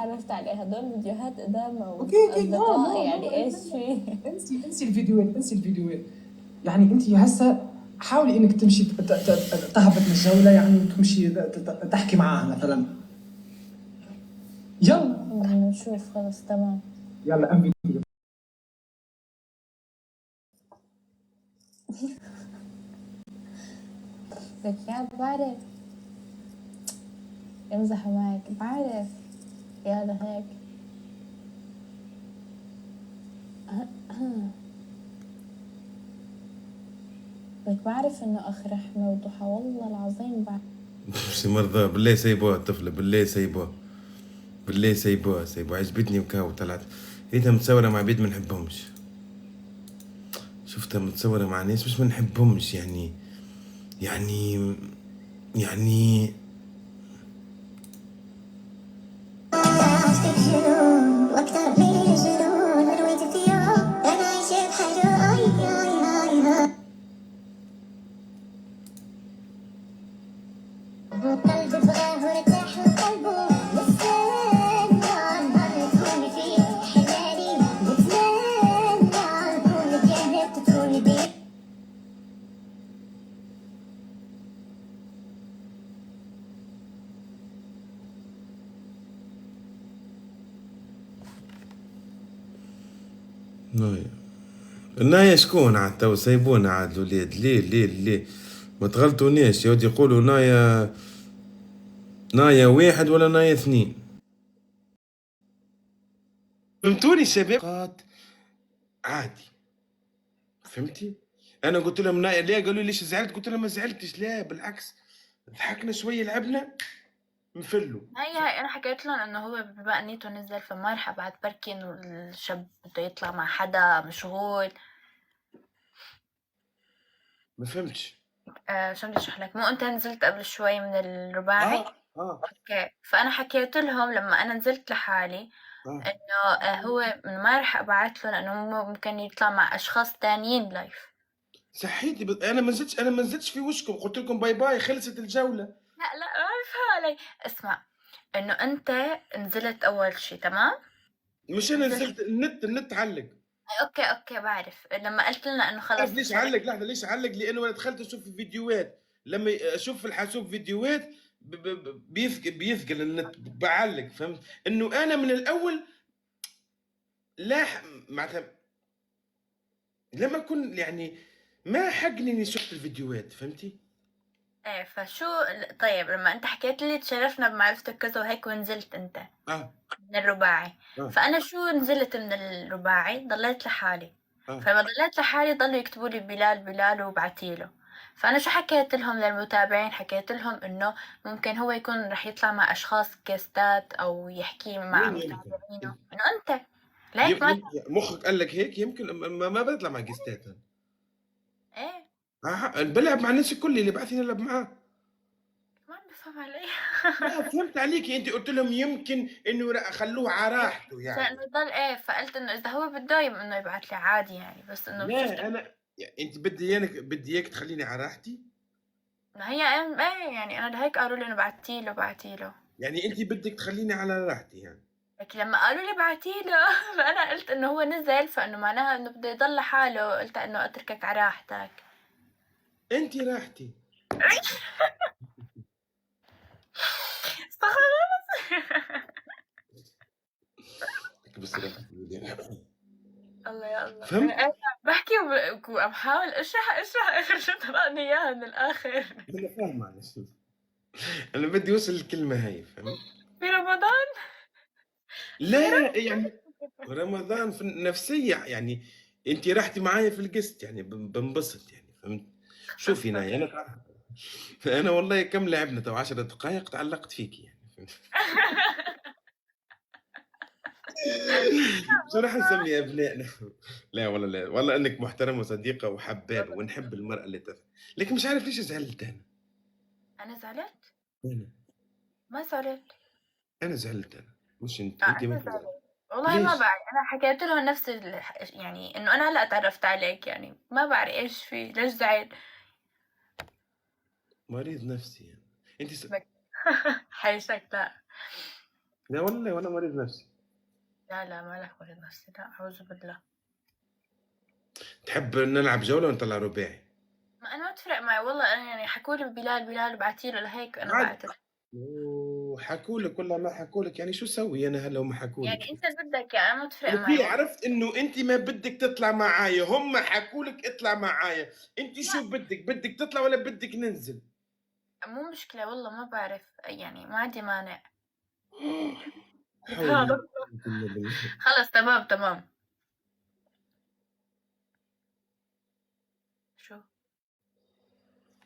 اتعرفت عليه، هدول فيديوهات قدام اوكي اوكي، نو واصدقائي، نو يعني ايش نو، في؟ انسي الفيديوهات، انسي الفيديوهات. يعني انت هسه حاولي انك تمشي تهبط من الجوله، يعني وتمشي تحكي معاها مثلا. يلا نشوف، خلص تمام. يلا ام فيديو. لك يا بعرف يمزحوا معك، بعرف يلا هيك. لك بعرف انه اخ رحمة وضحى، والله العظيم بعرف. مش مرضى بالله، سيبوها الطفلة، بالله سيبوها، بالله سيبوها عجبتني وكاو طلعت لقيتها متصورة مع بيت ما نحبهمش، شفتها متصورة مع ناس مش ما نحبهمش، يعني نايا شكون عاد تو سيبونا عاد الولاد، ليه ما تغلطونيش يا ودي، يقولوا نايا واحد ولا نايا اثنين، فهمتوني الشباب؟ عادي، فهمتي؟ انا قلت لهم نايا ليه، قالوا لي ليش زعلت؟ قلت لهم ما زعلتش، لا بالعكس، ضحكنا شويه لعبنا نفلوا. هاي انا حكيت لهم انه هو بما نيته نزل فما رح ابعت بركي انه الشاب بده يطلع مع حدا مشغول. ما فهمتش. شو بدي اشرح لك، مو انت نزلت قبل شوي من الرباعي؟ اه اوكي، فانا حكيت لهم لما انا نزلت لحالي اه انه هو ما رح ابعت له لانه ممكن يطلع مع اشخاص تانيين لايف. صحيتي انا ما نزلتش في وشكم، قلت لكم باي باي، خلصت الجوله. لا لا، ما بفهم علي. اسمع، انه انت نزلت اول شي، تمام؟ مش انا نزلت. نزلت، النت علق. اوكي بعرف لما قلت لنا انه عارف خلص ليش علق؟ لحظه، ليش علق؟ لانه انا دخلت اشوف الفيديوهات، لما اشوف في الحاسوب فيديوهات بيثقل النت، بعلق، فهمت؟ انه انا من الاول لا معناتها لما اكون يعني ما حقني اني شفت الفيديوهات، فهمتي؟ ايه فشو. طيب لما انت حكيت لي تشرفنا بمعرفتك كذا وهيك ونزلت انت اه من الرباعي، اه فانا شو نزلت من الرباعي ضليت لحالي. اه فلما ضليت لحالي ضلوا يكتبوا لي بلال وبعتيله. فانا شو حكيت لهم للمتابعين؟ حكيت لهم انه ممكن هو يكون رح يطلع مع اشخاص كيستات او يحكي مع مين يمكن؟ متابعينه انه انت ليك ما. مخك قال لك هيك؟ يمكن ما بطلع مع جستات انا. ايه بلعب مع الناس الكل اللي بعثني العب معاه. ما بفهم علي. لا فهمت عليكي، انت قلت لهم يمكن انه لا خلوه على راحته عشان يعني. انه يضل ايه، فقلت انه اذا هو بده انه يبعت لي عادي يعني، بس انه شفت. لا انا يعني انت بدي اياك تخليني على راحتي. ما هي ايه يعني انا لهيك قالوا لي انه بعتيله. يعني انت بدك تخليني على راحتي يعني. لكن لما قالوا لي بعتيله فانا قلت انه هو نزل، فانه معناها انه بده يضل لحاله، قلت انه اتركك على راحتك. انت راحتي. استغفر بس الله يا الله، فهمت؟ انا بحكي وعم بحاول اشرح اخر شو طلعني اياها من الاخر. انا فاهم معلش، انا بدي اوصل الكلمه هاي، فهمت؟ في رمضان. في لا يعني رمضان. رمضان في النفسيه يعني، انت راحتي معايا في القسط يعني، بنبسط يعني، فهمت؟ شوفي ناي انا والله كم لعبنا تو 10 دقائق تعلقت فيكي يعني، فهمت؟ شو راح نسمي ابنائنا؟ لا والله، لا والله انك محترمه وصديقه وحبابه ونحب المراه اللي تفهم، لكن مش عارف ليش زعلت انا. انا زعلت؟ انا ما زعلت. انا زعلت انا، مش انت، اه انت انا ما زعلت. زعلت. والله ما ليش؟ بعرف، انا حكيت لهم نفس يعني انه انا هلا تعرفت عليك، يعني ما بعرف ايش في ليش زعل. مريض نفسي يعني انت حيشك لا. لا والله ولا مريض نفسي. لا ما لك مريض نفسي، لا أعوذ بالله. تحب نلعب جولة ونطلع رباعي؟ ما أنا ما تفرق معي والله، أنا يعني حكولي بلال وبعتيله لهيك أنا عاد بعتله. وحكولك ولا ما حكولك، يعني شو سوي انا هلا هم حكولك؟ يعني أنت اللي بدك، يعني أنا ما تفرق انا معي كل والله. عرفت انه انت ما بدك تطلع معايا، هم حكولك اطلع معايا، انت لا شو بدك تطلع ولا بدك ننزل؟ مو مشكلة والله، ما بعرف يعني، ما عندي مانع. حول الله خلاص لا قوة إلا بالله. خلص تمام. شو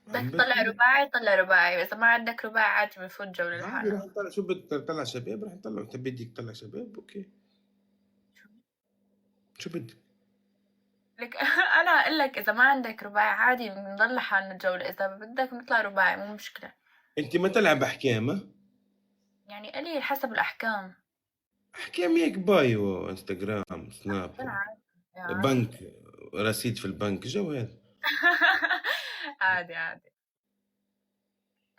بدك عم تطلع بحكي رباعي؟ طلع رباعي، إذا ما عندك رباعي عادي بنفوت جولة عادي، لحالنا. راح نطلع. شو بدك تطلع شباب؟ راح نطلع. انت بدك تطلع شباب، اوكي. شو بدك؟ لك أنا أقول لك إذا ما عندك رباعي عادي بنضل لحالنا جولة، إذا بدك نطلع رباعي مو مشكلة. انت ما تلعب احكام؟ ها؟ يعني قليل حسب الأحكام. احكام هيك، بايو، انستغرام، أنا سناب، عادي. بنك، رصيد في البنك، جو هذا. عادي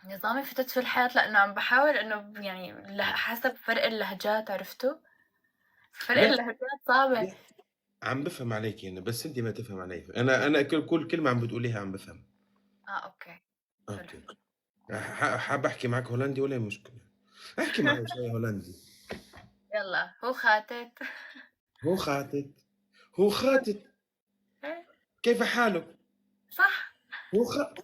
نظامي فتت في الحياة، لأنه عم بحاول إنه يعني حسب فرق اللهجات، عرفتوا؟ فرق لا اللهجات صعبة. لا، عم بفهم عليك انا، بس انت ما تفهم علي. انا كل كلمه عم بتقوليها عم بفهم. أوكي حلو. اوكي. حاب احكي معك هولندي ولا مشكله؟ احكي معي شوي هولندي. يلا هو خاتت. هو خاتت. هو خاتت. كيف حالك؟ صح. هو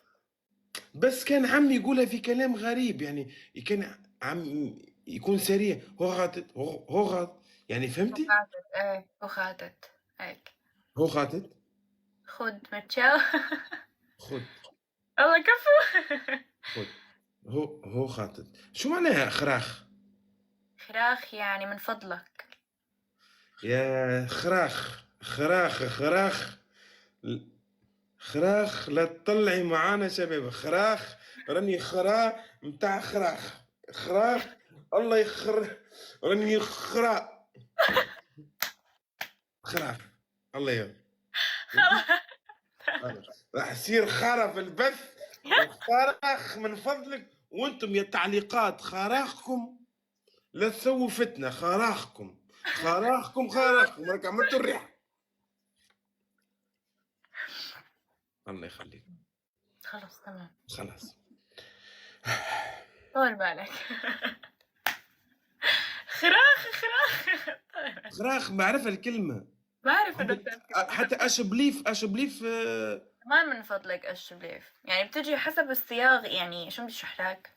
بس كان عمي يقولها في كلام غريب، يعني كان عم يكون سريع. هو خاتت. هو خاتت، يعني هو فهمتي؟ خاتت ايه، هو خاتت هيك. هو خاتت. خد متشاو. خد. والله كفو. خد. هو خاتت. شو معناها خراخ؟ خراخ يعني من فضلك. يا خراخ. خراخ لا تطلعي معانا شباب. خراخ راني متاع خراخ. الله راني خراخ. الله يلا. راح يصير خرا في البث وخراخ من فضلك. وانتم يا تعليقات خراخكم لا تسووا فتنة. خراخكم راك عملتوا الريحة. الله يخليك. خلص تمام. خلاص. طول بالك. خراخ. خراخ بعرف الكلمة. بعرف انك تعرف كلمة. حتى اشبليف كمان من فضلك الشبليف، يعني بتجي حسب الصياغ، يعني شو بدي اشرح لك.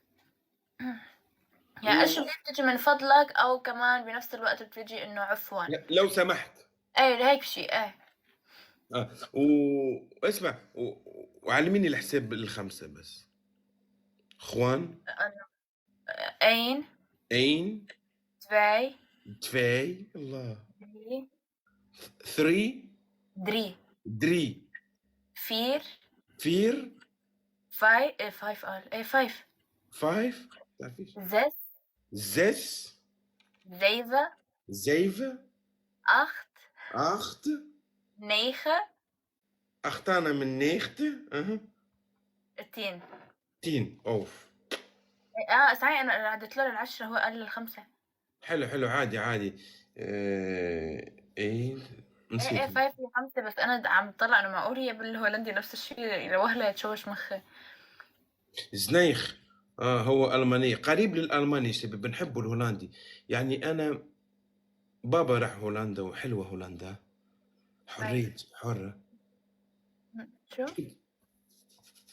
يعني الشبليف بتجي من فضلك، او كمان بنفس الوقت بتجي انه عفوا. لو سمحت. ايه هيك شيء ايه. واسمع وعلميني الحساب الخمسة بس. خوان. اين. اين. zwei. تفاي. الله. drei. 3. drei. دري. vier. فير. five. ايه five قال ايه five. 5. تعرفيش. sechs. زس. zeven. زيفة. acht. أخت. negen. أختانا من نيختة. 10. تين. أوف. صحيح انا عدت له العشرة، هو قال الخمسة. حلو عادي. ايه نسيت. ايه 5 و5، بس انا عم طلع انه معقول هي بالهولندي نفس الشيء، لوهلة تشوش مخي. زنيخ. هو ألماني قريب للألماني شباب، بنحبه الهولندي. يعني أنا بابا راح هولندا وحلوة هولندا. حرية حرة. شو؟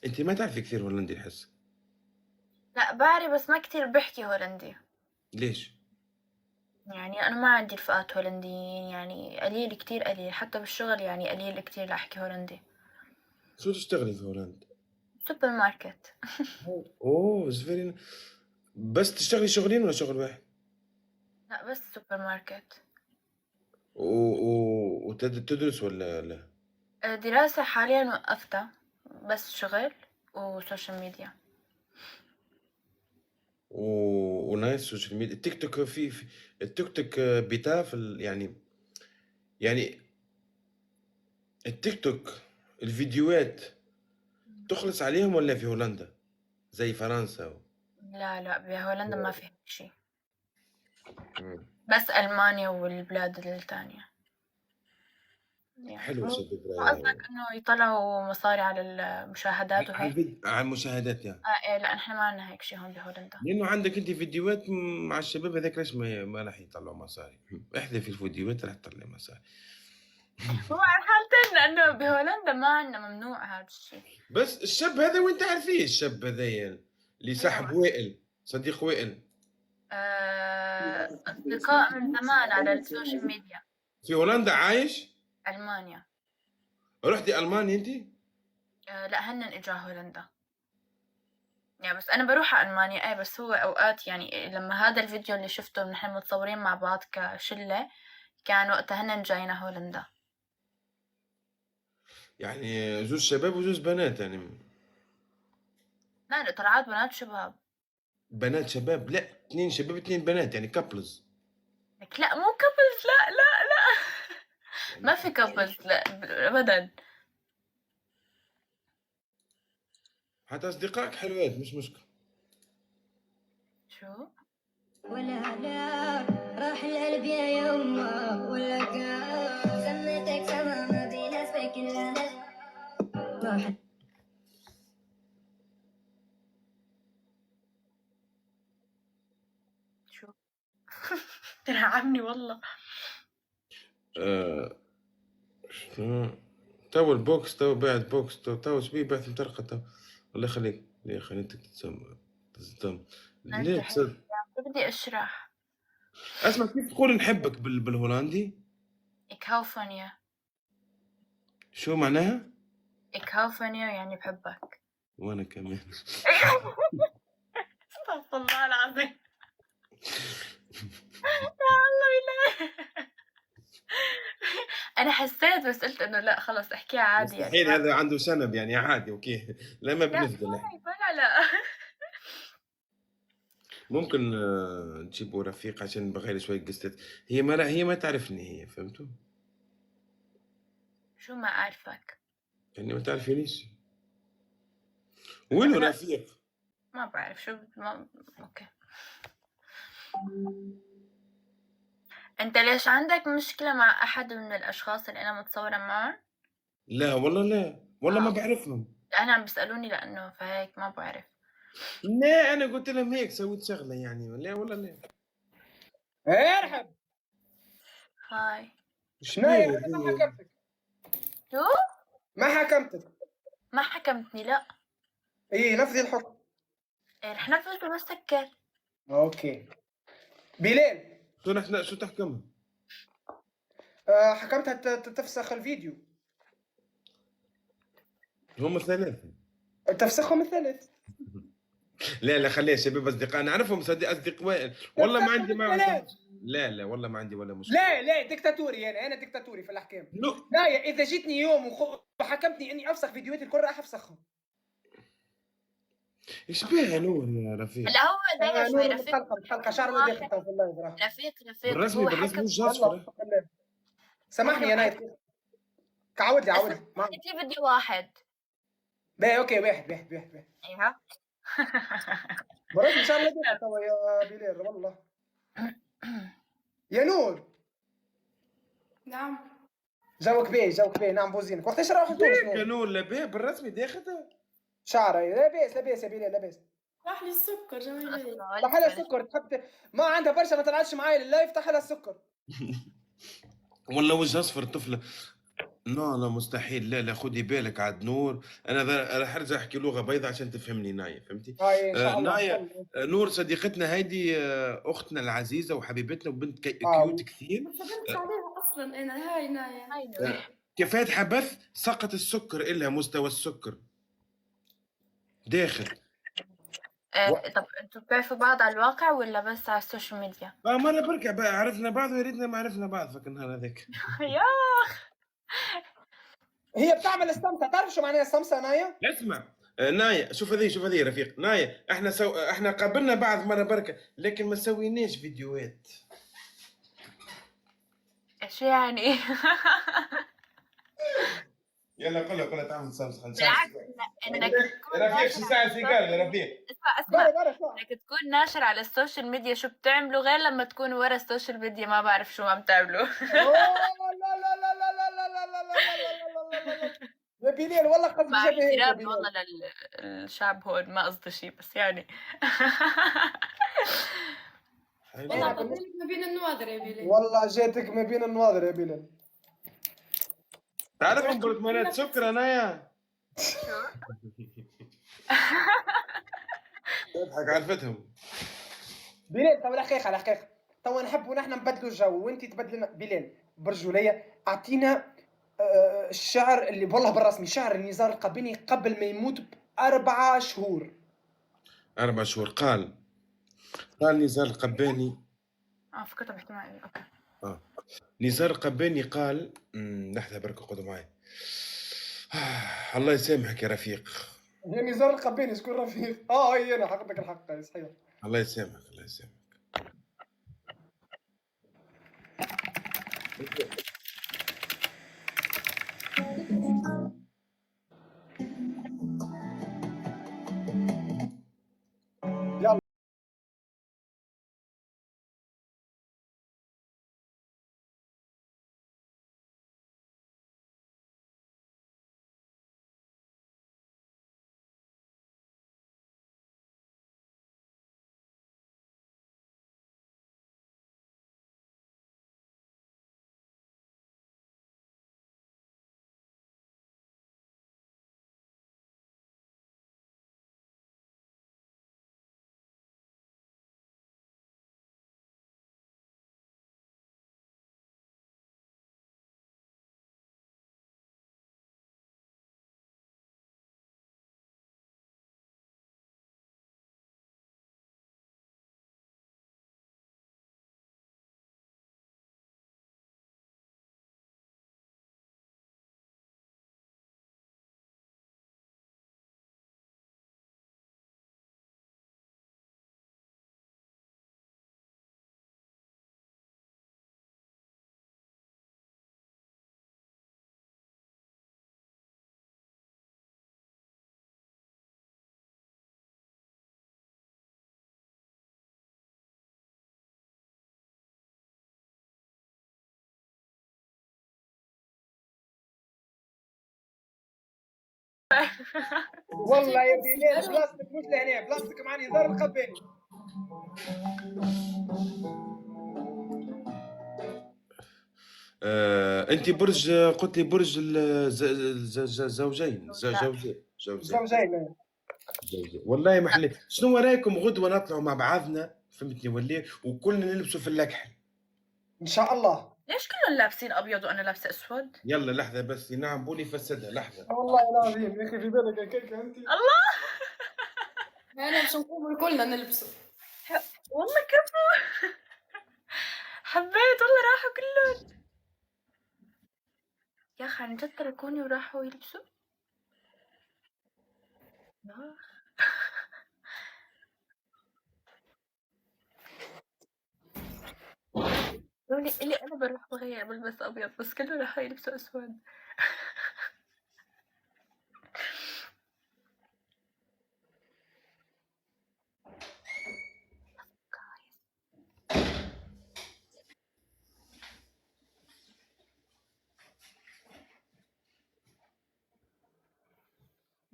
أنت ما تعرفي كثير هولندي الحس. لا بعرف، بس ما كتير بحكي هولندي. ليش؟ يعني انا ما عندي رفقات هولنديين، يعني قليل كتير قليل، حتى بالشغل يعني قليل كتير لأحكي هولندي. شو تشتغلي في هولندا؟ سوبر ماركت. اوه فيري. بس تشتغلي شغلين ولا شغل واحد؟ لا بس سوبر ماركت. وتدرس ولا لا؟ دراسة حاليا وقفتها، بس شغل وسوشيال ميديا. ونايس سوشيال ميديا. التيك توك في التيك توك بتاع يعني التيك توك الفيديوهات تخلص عليهم ولا في هولندا زي فرنسا لا بهولندا ما في هيك شي. بس ألمانيا والبلاد التانية يعني. حلو مو شباب مو قصدك إنه يطلعوا مصاري على المشاهدات وهيك؟ على المشاهدات يعني. إيه لأ إحنا ما عندنا هيك شي هون بهولندا. لانه عندك انت فيديوهات مع الشباب هذاك ليش ما راح يطلعوا مصاري. احذف الفيديوهات راح تطلع مصاري. هو على حالتين لأنه بهولندا ما عندنا ممنوع هذا الشي. بس الشاب هذا وانت عارفيه الشاب هذايا اللي صاحب أيوة. وائل صديق وائل أصدقاء من زمان على السوشيال ميديا. في هولندا عايش. ألمانيا. رحتي المانيا انت؟ لا هن إجا هولندا يعني. بس أنا بروح على ألمانيا أي بس هو أوقات يعني لما هذا الفيديو اللي شفته نحن متصورين مع بعض كشلة كان وقتها هن جاينا هولندا. يعني جوز شباب وجوز بنات يعني. لا طلعات بنات شباب. بنات شباب؟ لا 2 شباب 2 بنات يعني كابلز. لك لا مو كابلز لا لا لا ما في كابلز لا أبدا. حتى اصدقائك حلوات مش مشكله. شو؟ ولا لا راح القلب يا يما ولا قال سميتك سما ما بين اسمك الا راح. شو؟ ترعبني والله. تو البوكس تو باعت بوكس تو شبيه بعت مطرقه تو. الله يخليك ليه خليتك تسمع ليه تصدق. بدي أشرح. اسمع كيف تقول نحبك بالهولندي؟ Ik hou van je. شو معناها؟ Ik hou van je يعني بحبك. وانا كمان. استغفر الله العظيم. يا الله إله. أنا حسيت بس قلت إنه لا خلص احكيها عادي يعني. مستحيل هذا عنده سنب يعني عادي اوكي. لا ما بنفضل لا لا ممكن تجيبوا رفيق عشان بغير شوي قصة. هي ما تعرفني هي فهمتوا؟ شو ما أعرفك؟ يعني ما تعرفينيش. وين رفيق؟ ما بعرف شو أوكي. أنت ليش عندك مشكلة مع أحد من الأشخاص اللي أنا متصورة معهم؟ لا والله ما بعرفهم. أنا عم بيسألوني لأنه فهيك ما بعرف. لا أنا قلت لهم هيك سويت شغلة يعني لا والله لا. ارحب. هاي. نايا انا ما حكمتك. شو؟ ما حكمتك. ما حكمتني لا. ايه نفذي الحكم. إيه رح نفذ وبسكر. اوكي. بلال شو تحكمها؟ حكمتها تفسخ الفيديو. هم 3. تفسخهم الثالث. لا خليها شباب اصدقاء نعرفهم اصدقاء والله ما عندي معهم. لا والله ما عندي ولا مشكله. لا ديكتاتوري انا ديكتاتوري في الاحكام. لا نايا اذا جيتني يوم وحكمتني اني افسخ فيديوهاتي الكل راح افسخهم. ايش بيها نور يا رفيق؟ لا هو دايما شوي نور رفيق. متحلقه شعر ودي في اللايف راح. رفيق بالرسمي هو حكم. مش اصفر. سامحني يا نايت. عاود لي حكيت لي فيديو واحد. باهي اوكي واحد. ايوه مرات ان شاء الله توا يا بلال والله. يا نور. نعم جوك باهي نعم بوزينك وقتاش راح تونس يا نور لبيه بالرسمي داخلها شعره لاباس يا بلال لاباس. راح لي السكر جميل. طح لها السكر تحب ما عندها برشا ما طلعتش معايا لللايف طح لها السكر. والله وجه اصفر طفله. لا مستحيل لا خدي بالك عاد نور. انا راح ارجع احكي لغه بيضاء عشان تفهمني نايا فهمتي. هاي ان شاء الله. نايا نور صديقتنا هيدي اختنا العزيزه وحبيبتنا وبنت كيوت كثير. سلمت عليها اصلا انا هاي نايا. كيف فاتحه بث سقط السكر إلها مستوى السكر داخل. طب انتوا بتعرفوا بعض على الواقع ولا بس على السوشيال ميديا؟ مرة بركع بقى عرفنا بعض ويا ريتنا ما عرفنا بعض فك النهار هذاك. يا هي بتعمل استمتع. تعرف شو معناها استمتع نايا؟ اسمع نايا شوف هذه رفيق نايا احنا قابلنا بعض مرة بركة لكن ما سويناش فيديوهات. ايش يعني؟ يلا قول تعمل صمص خلص. بالعكس انك تكون رفيق ناشر شو على ساعة في قال السوشيال يا ميديا. رفيق؟ اسمع برا اسمع. انك تكون ناشر على السوشيال ميديا شو بتعملوا غير لما تكونوا ورا السوشيال ميديا ما بعرف شو عم تعملوا. اوه لا لا لا لا لا لا لا لا لا لا لا لا لا. يا بلال والله قصدك مع شبه هيك يا احترامي والله بلال. للشعب هون ما قصدي شي بس يعني. والله بدلك ما بين النوادر يا بلال. والله جاتك ما بين النواظر يا بلال. تعرفهم برطمانات سكر انايا؟ شو؟ تضحك عرفتهم. بلال تو الحقيقه على الحقيقه تو نحبوا نحن نبدلوا الجو وانت تبدلنا. بلال برجوليه اعطينا الشعر اللي والله بالرسمي شعر نزار القباني قبل ما يموت ب4 شهور. 4 شهور قال نزار القباني. فكرت باحتمال. اوكي. نزار القباني قال لحظة برك قعدوا معي. الله يسامحك يا رفيق. يا نزار القباني شكون رفيق؟ هي انا حقتك الحق صحيح. الله يسامحك الله يسامحك. يلا والله يا بلال بلاصتك مش لهنا، بلاصتك مع نزار القباني. انت برج قلت لي برج زوجين زوجين. والله ما حلي. شنو رايكم غدوه نطلعوا مع بعضنا فهمتني ولا وكلنا نلبسوا في اللكحل ان شاء الله. ليش كلهم لابسين ابيض وانا لابسه اسود؟ يلا لحظه بس نعم بولي فسدها لحظه. والله العظيم يا اخي في بالك يا كيكه انت. الله انا باش نقوم كلنا نلبسوا. والله كفو. حبيت والله راحوا كلهم يا اخي عن جد تركوني وراحوا يلبسوا. قولي اللي انا بروح بغير بلبس ابيض بس كله راحوا يلبسوا اسود.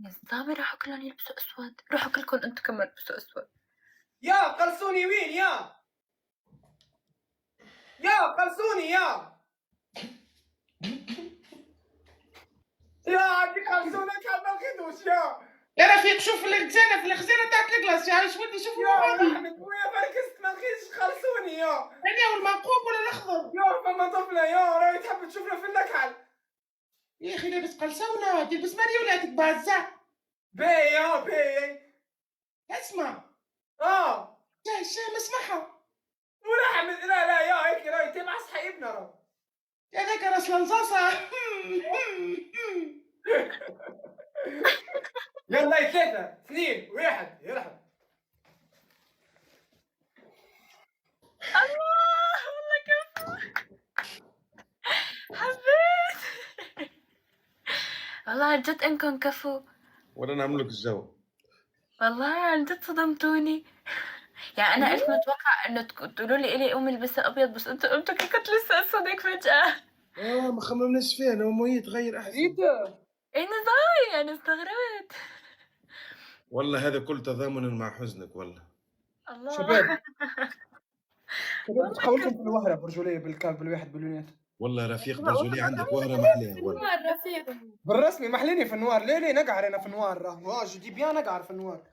نظامي راحوا كلهم يلبسوا اسود. روحوا كلكم انتم كمان البسوا اسود. يا قرصوني وين يا قرصوني يا عندي قرصونك ما لقيتوش يا رفيق شوف الخزانه في الخزانه تاعك الكلاس يا ايش ودي شوف يا رحمة خويا فركست ما لقيتش قرصوني انا والمنقوب ولا الاخضر. فما طفله راهي تحب تشوفنا في النكحل. يا اخي لابس قلسونه تلبس مريولاتك بازا. باهي اسمع اسمعها ورحمة لا هيك راهي تبع صحيبنا يا ذاك راس لنصاصه. يلا 3 2 1 يرحم. الله والله كفو. حبيت. والله عن جد انكم كفو. ولا نعمل لك الجو. والله عن جد صدمتوني. يعني انا قلت متوقع انه تقولوا لي الي قومي البسي ابيض، بس انتوا قلتوا كنت لسه اسود هيك فجأة. ما خممناش فيها، انا ومي تغير احسن. ريتا ايه نظام يعني، استغربت. والله هذا كل تضامنا مع حزنك والله. الله. شباب بتحولكم في الوهرة برجولية بالواحد باليونات. والله رفيق برجولي عندك وهرة محلاه والله. نوار رفيق. بالرسمي محليني في النوار. ليه نقعر انا في النوار؟ راه جدي بيان نقعر في النوار.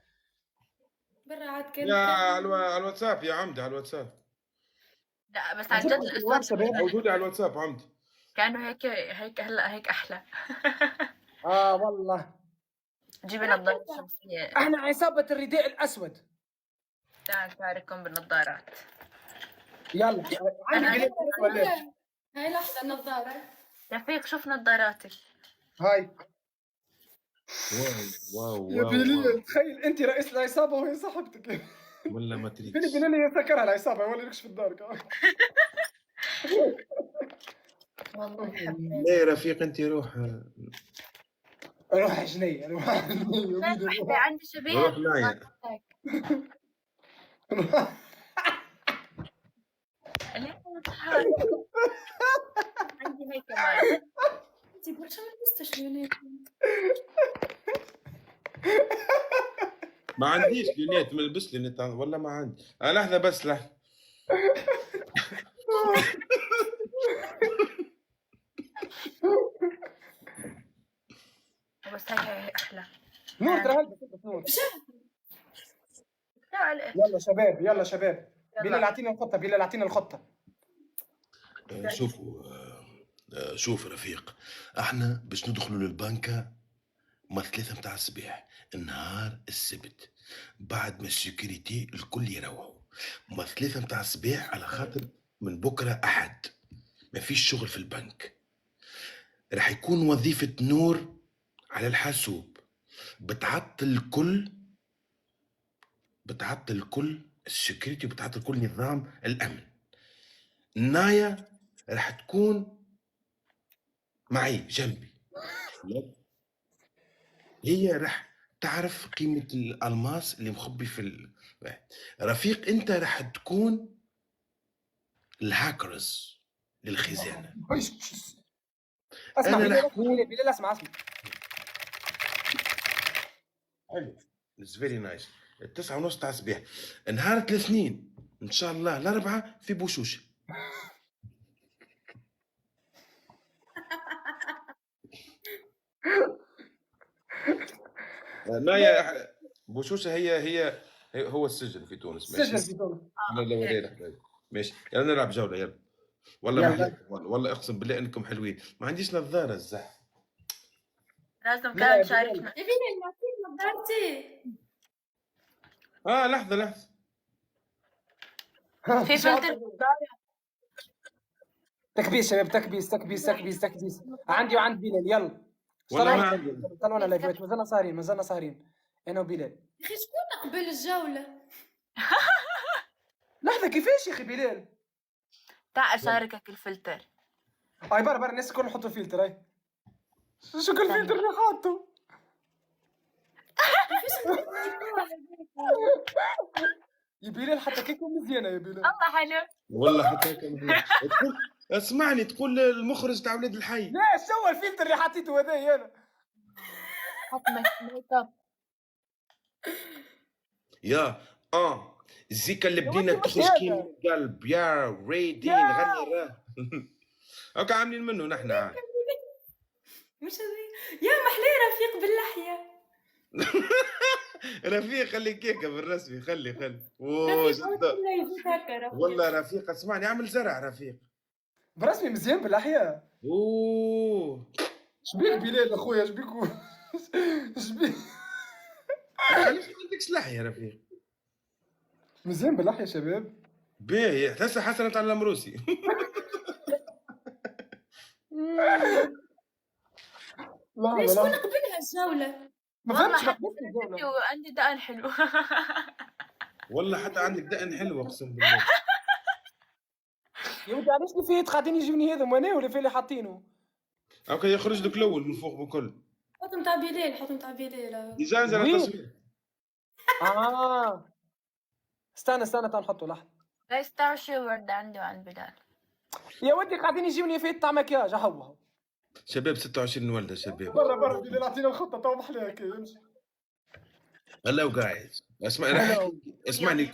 برا عاد كان يا على الواتساب يا عمدي، على الواتساب. لا بس عن جد عجبكم في النوار الاسود شباب؟ موجودة على الواتساب عمدي. كانوا هيك هلا هيك احلى. والله جيبي نظارة شمسية. احنا عصابة الرداء الاسود. تعال شارككم بالنظارات. يلا عندي بلاد ولا إيه؟ هاي لحظة النظارة. رفيق شوف نظاراتي. هاي واو يا واو بيليل واو. تخيل انت رئيس العصابة وهي صاحبتك. ولا بيلي ماتريكس. بيلي يسكرها العصابة ولا لكش في الدار كمان. والله حبيت. لا يا رفيق انت روح روح عجنية روح عجنية أحلى عندي شبيه. روح معي. ليه بتضحك؟ عندي هيك كمان. انتي برشا ما لبستش اليونات. ما عنديش لينات، ملبس لينات ولا ما عندي. لحظة بس لحظة. بس هي احلى. نور ترى هلبس نور. لا على يلا شباب يلا شباب. يلا. بلال اعطينا الخطة. بلال اعطينا الخطة. شوفوا شوف رفيق، احنا باش ندخلوا للبنكة ما 3 متاع الصباح نهار السبت، بعد ما السيكوريتي الكل يروحوا. ما 3 متاع الصباح على خاطر من بكرة أحد ما فيش شغل في البنك. راح يكون وظيفة نور على الحاسوب، بتعطل الكل السيكوريتي، بتعطل كل نظام الأمن. نايا راح تكون معي جنبي، هي راح تعرف قيمة الألماس اللي مخبي في رفيق انت راح تكون الهاكرز للخزانة. اسمع أنا بلال راح أكون بلال اسمع حلو. It's very nice. 9:30 تاع الصباح نهار الاثنين ان شاء الله الاربعاء في بوشوشه. نايا بوشوشه هي هو السجن في تونس. سجل ماشي. في تونس. لا ماشي. يلا نلعب جوله يلا. والله يلا. محلاكم والله اقسم بالله انكم حلوين. ما عنديش نظاره الزح. لازم لا، كان يا تشاركنا. يا بني نعطيك نظارتي. لحظه في فلتر. تكبيس شباب تكبيس. عندي وعند بلال يلا. والله ما عندي. طلعونا لايفات مازلنا صايرين انا وبلال. يا اخي شكون قبل الجولة؟ لحظة كيفاش يا اخي بلال؟ تعال اشاركك الفلتر. برا الناس الكل نحطوا فلتر. هاي شو كل فلتر اللي حاطه؟ يا بلال حتى كيكم مزيانة يا بلال. الله حلو. والله حتى هيك تقول اسمعني، تقول المخرج تاع ولاد الحي. لا شو الفلتر اللي حطيته هذايا انا؟ حط ميك اب. يا الزيكا اللي يا بدينا ولدي مش تخرج هذا. كيما القلب يا ريدين يا. غني راه. هكا عاملين منه نحن عاد. مش هذي يا محلي رفيق باللحية. رفيق خلي كيكه بالرسمي. خلي رفيق والله يجيك هكا رفيق. والله رفيق اسمعني اعمل زرع رفيق. برسمي مزيان بالاحياء. شبيك بلال اخويا شبيكو؟ شبيك علاش ما عندكش لحيه يا رفيق؟ مزيان بالاحياء شباب. باهي تحس حسنت على المروسي. ليش شكون قبلها الجولة؟ ما والله فهمتش. حتى عندي دقن حلو. والله حتى عندك دقن حلو اقسم بالله. يا ولدي علاش اللي فيه قاعدين يجوني هذا وانا ولا في اللي حاطينه؟ اوكي يخرج لك الاول من فوق بكل. حط متاع بليل، حط متاع بليل. ديجا نزل وين؟ التصوير. استنى تعال نحطه لحظه. جايز تعرف شو ورد عندي وعند بلال؟ يا ودي قاعدين يجيوني في تاع مكياج هو شباب 26 ولده شباب. برا بلال اعطينا الخطه تو محلاك امشي. هلا وقاعد اسمعني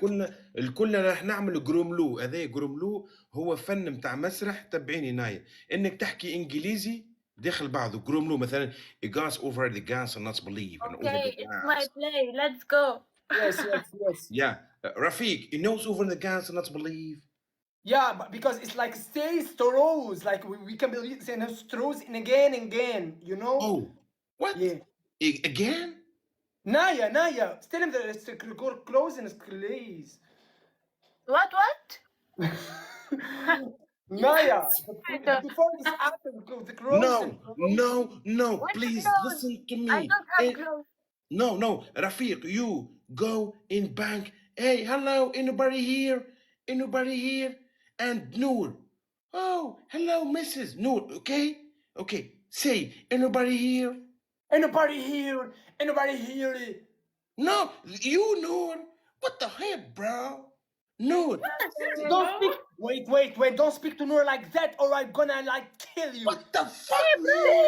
الكل راح نعمل جروملو. هذا جروملو هو فن متاع مسرح. تبعيني نايا انك تحكي انجليزي داخل بعضه. جروملو مثلا you guys over the gas and not believe and over Okay, the it's my gas. play. Let's go. Yes. Yeah, Rafiq, you know over the gas and not believe. Yeah, but because it's like stay straws, like we can be saying straws and again, you know? Oh, what? Yeah. Again? Naya, still in the close and please. What? Naya, before this happens, the clothes. No, What's please clothes? listen to I me. don't have clothes. No, Rafiq, you go in bank. Hey, hello, anybody here? And Noor. Oh, hello, Mrs. Noor, okay. Say, anybody here? Anybody here? No, you, Noor. What the heck, bro? Noor. Don't speak. Wait. Don't speak to Noor like that, or I'm gonna like kill you. What the fuck,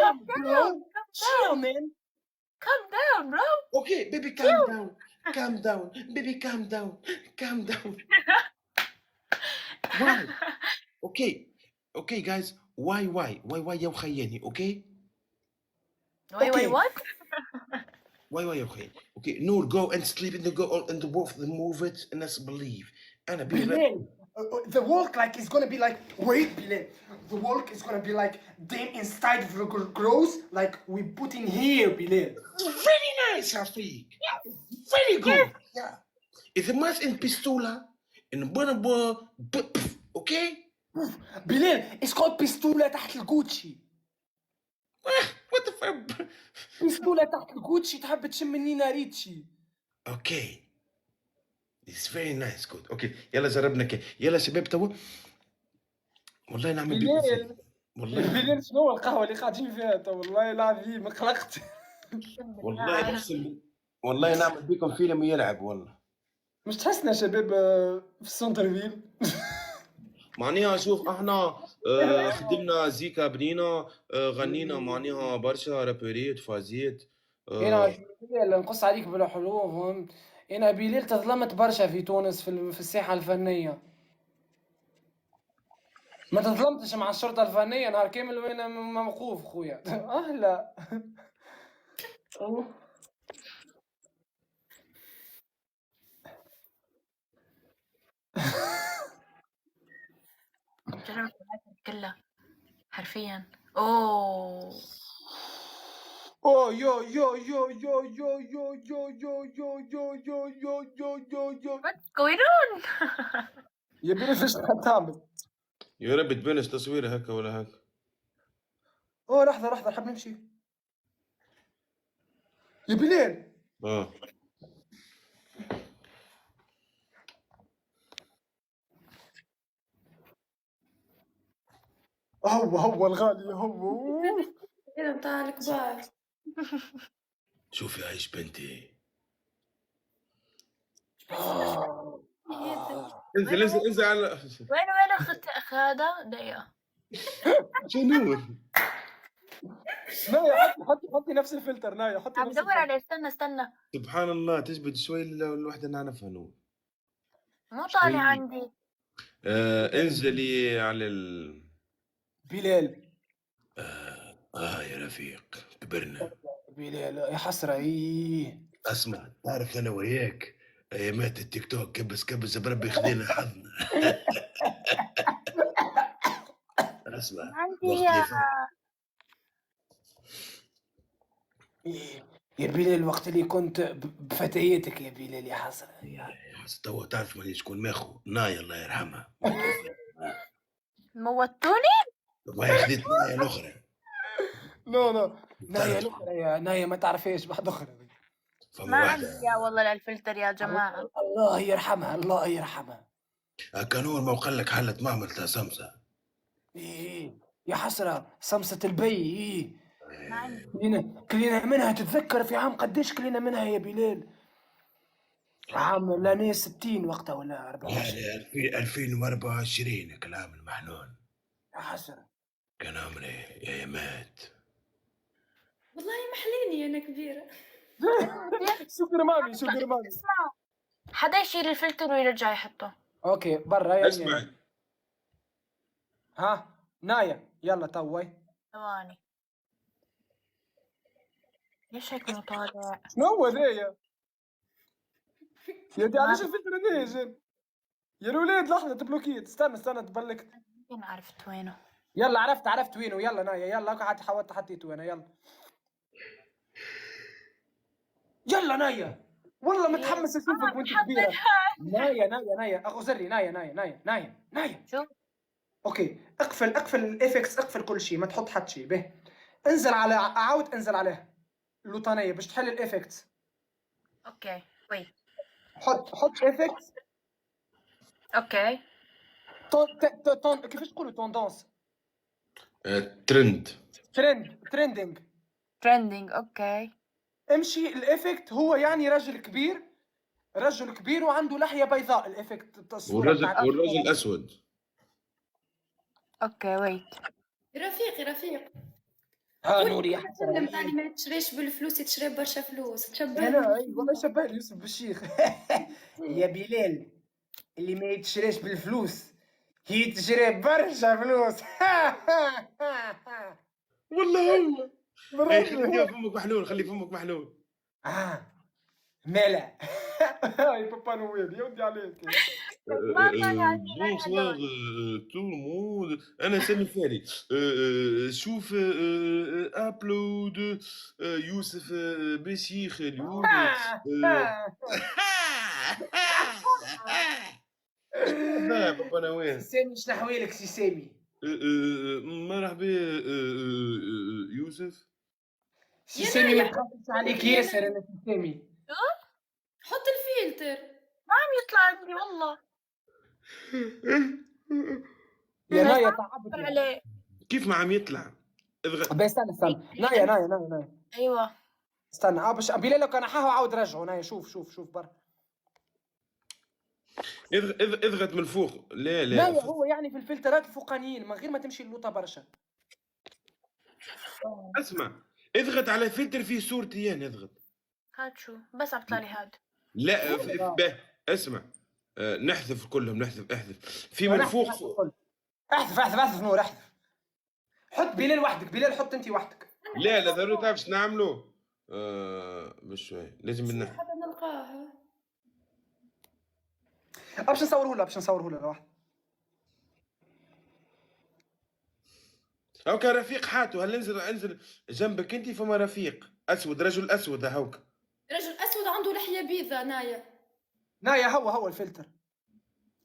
Calm man? down. Chill, man. Calm down, bro. Okay, baby, calm down. Baby, calm down. Why? Okay, guys. Why يا وخياني, okay? Wait, what? Why يا وخياني? Okay, Noor, go and sleep in the both the move it and let's believe. أنا Bilal, the work like is gonna be like Bilal. The work is gonna be like them inside the clothes, like we put in here, Bilal. Very nice, Rafiq. Very good. Yeah. إذا ما in pistola in bonobo, okay? Bilal, it's called pistola تحت الجوتشي. What the fuck? pistola تحت الجوتشي تحب تشم مني ريتشي. Okay. It's very nice, good. Okay, يلا جربنا يلا شباب توا. والله نعمل بلال والله بلال شنو القهوة اللي قاعدين فيها تو والله العظيم قلقت. والله اقسم والله نعمل بيكم فيلم ويلعب والله. مش تحسنا شباب في السنتر فيل؟ معناها شوف احنا خدمنا زيكا بنينا غنينا معناها برشا رابريت فازيت. انا بلال نقص عليك بالحروف فهمت. انا بلال تظلمت برشا في تونس في الساحة الفنية. ما تظلمتش مع الشرطة الفنية نهار كامل وانا موقوف خويا. لا جربت كلها حرفيا. اوه يو what's going on? يا بلال فاش تعمل؟ يا رب تبانش تصوير هكا ولا هكا. لحظة نحب نمشي. يا بلال هو الغالي هو. هذا متاع الكبار. شوفي عايش بنتي. انزل على وين اخت هذا دقيقة. شنو؟ نايا حطي نفس الفلتر نايا حطي عم نفس بدور عليه. استنى سبحان الله تجبد شوي الوحدة نعرفها نور. مو طالع عندي. انزلي على بلال. يا رفيق كبرنا. بلال يا حسرة اسمع تعرف انا وياك ايامات التيك توك كبس بربي خلينا حظنا. اسمع عندي يا بلال الوقت اللي كنت بفتياتك يا بلال يا حسرة. يا توا تعرف ماني شكون ماخو نايا الله يرحمها. موتوني. وهي خديت نايا الاخرى. نو نايا الاخرى نايا ما تعرفيش واحدة اخرى. ما عندي يا والله للفلتر يا جماعة. الله يرحمها. كانور ما وقال لك حلت معمل تاع سمسة. يا حسرة سمسة البي ما عندي. كلينا منها، تتذكر في عام قديش كلينا منها يا بلال؟ عام لاني 60 وقتها ولا 24. لا 2024 كلام المحنون. يا حسرة. كان عمري يا مات. والله محليني انا كبيره. شكرا مامي، شكرا مامي. اسمعوا، حدا يشيل الفلتر ويرجع يحطه. اوكي برا يا اسمع ها نايا يلا توي. ثواني. ليش هيك مطالع؟ شنو هو ذايا؟ يا دي علاش الفلتر هذا يا جن؟ يا الولاد لحظة تبلوكيت، استنى تبلكت. يمكن عرفت وينه. يلا عرفت وينه، يلا نايا يلا قعدت حاولت حطيت وينه يلا. يلا نايا والله متحمس اشوفك وانت كبيرة. نايا اغزري نايا. شو؟ اوكي اقفل الافكس، اقفل كل شيء، ما تحط حد شيء به. انزل على عاود انزل عليه اللوطانية باش تحل الافكس. اوكي وي. حط افكس. اوكي. تون كيفاش تقولوا توندونس؟ ترند. ترندنج. اوكي. امشي الافكت هو يعني رجل كبير وعنده لحية بيضاء. الافكت والرجل اسود. اوكي ويت. رفيق ها نوري يا تكلم حسن. ثاني، ما تشريش بالفلوس، تشري برشا فلوس، تشبه انا والله شبه لي يوسف بالشيخ. يا بلال اللي ما يتشريش بالفلوس هي تشري برشا فلوس. والله هو. بالرجل. خلي فمك محلول. مالا. هاي بابا نويل يا ودي عليك. بونسوار تو الموند. انا سامي فاري. شوف ابلود يوسف بشيخ اليوم. بابا نويل. سامي شنو حوالك سي سامي؟ مرحبا يوسف. سي سامي ما تخافش عليك ياسر انا سي سامي. حط الفلتر. ما عم يطلع عندي والله. يا نايا تعبت عليه. كيف ما عم يطلع؟ اضغط. استنى نايا ايوه استنى باش بلال لو كان حاهو عاود رجعه. نايا شوف برا. اضغط من فوق. لا نايا هو يعني في الفلترات الفوقانيين من غير ما تمشي اللوطه برشا. اسمع اضغط على فلتر فيه صورتي انا. اضغط. هاد شو بس عم يطلع لي هاد. لا اسمع نحذف كلهم. احذف في من فوق. احذف نور احذف. حط بلال وحدك. بلال حط انت وحدك. لا ضروري. تعرف شنو نعملوا؟ بشوي لازم نحذف. حتى نلقاها. باش نصوره له واحد. هاكا رفيق حاتو. هل انزل جنبك انت فما رفيق اسود، رجل اسود هاوك. رجل اسود عنده لحيه بيضاء. نايا هو الفلتر.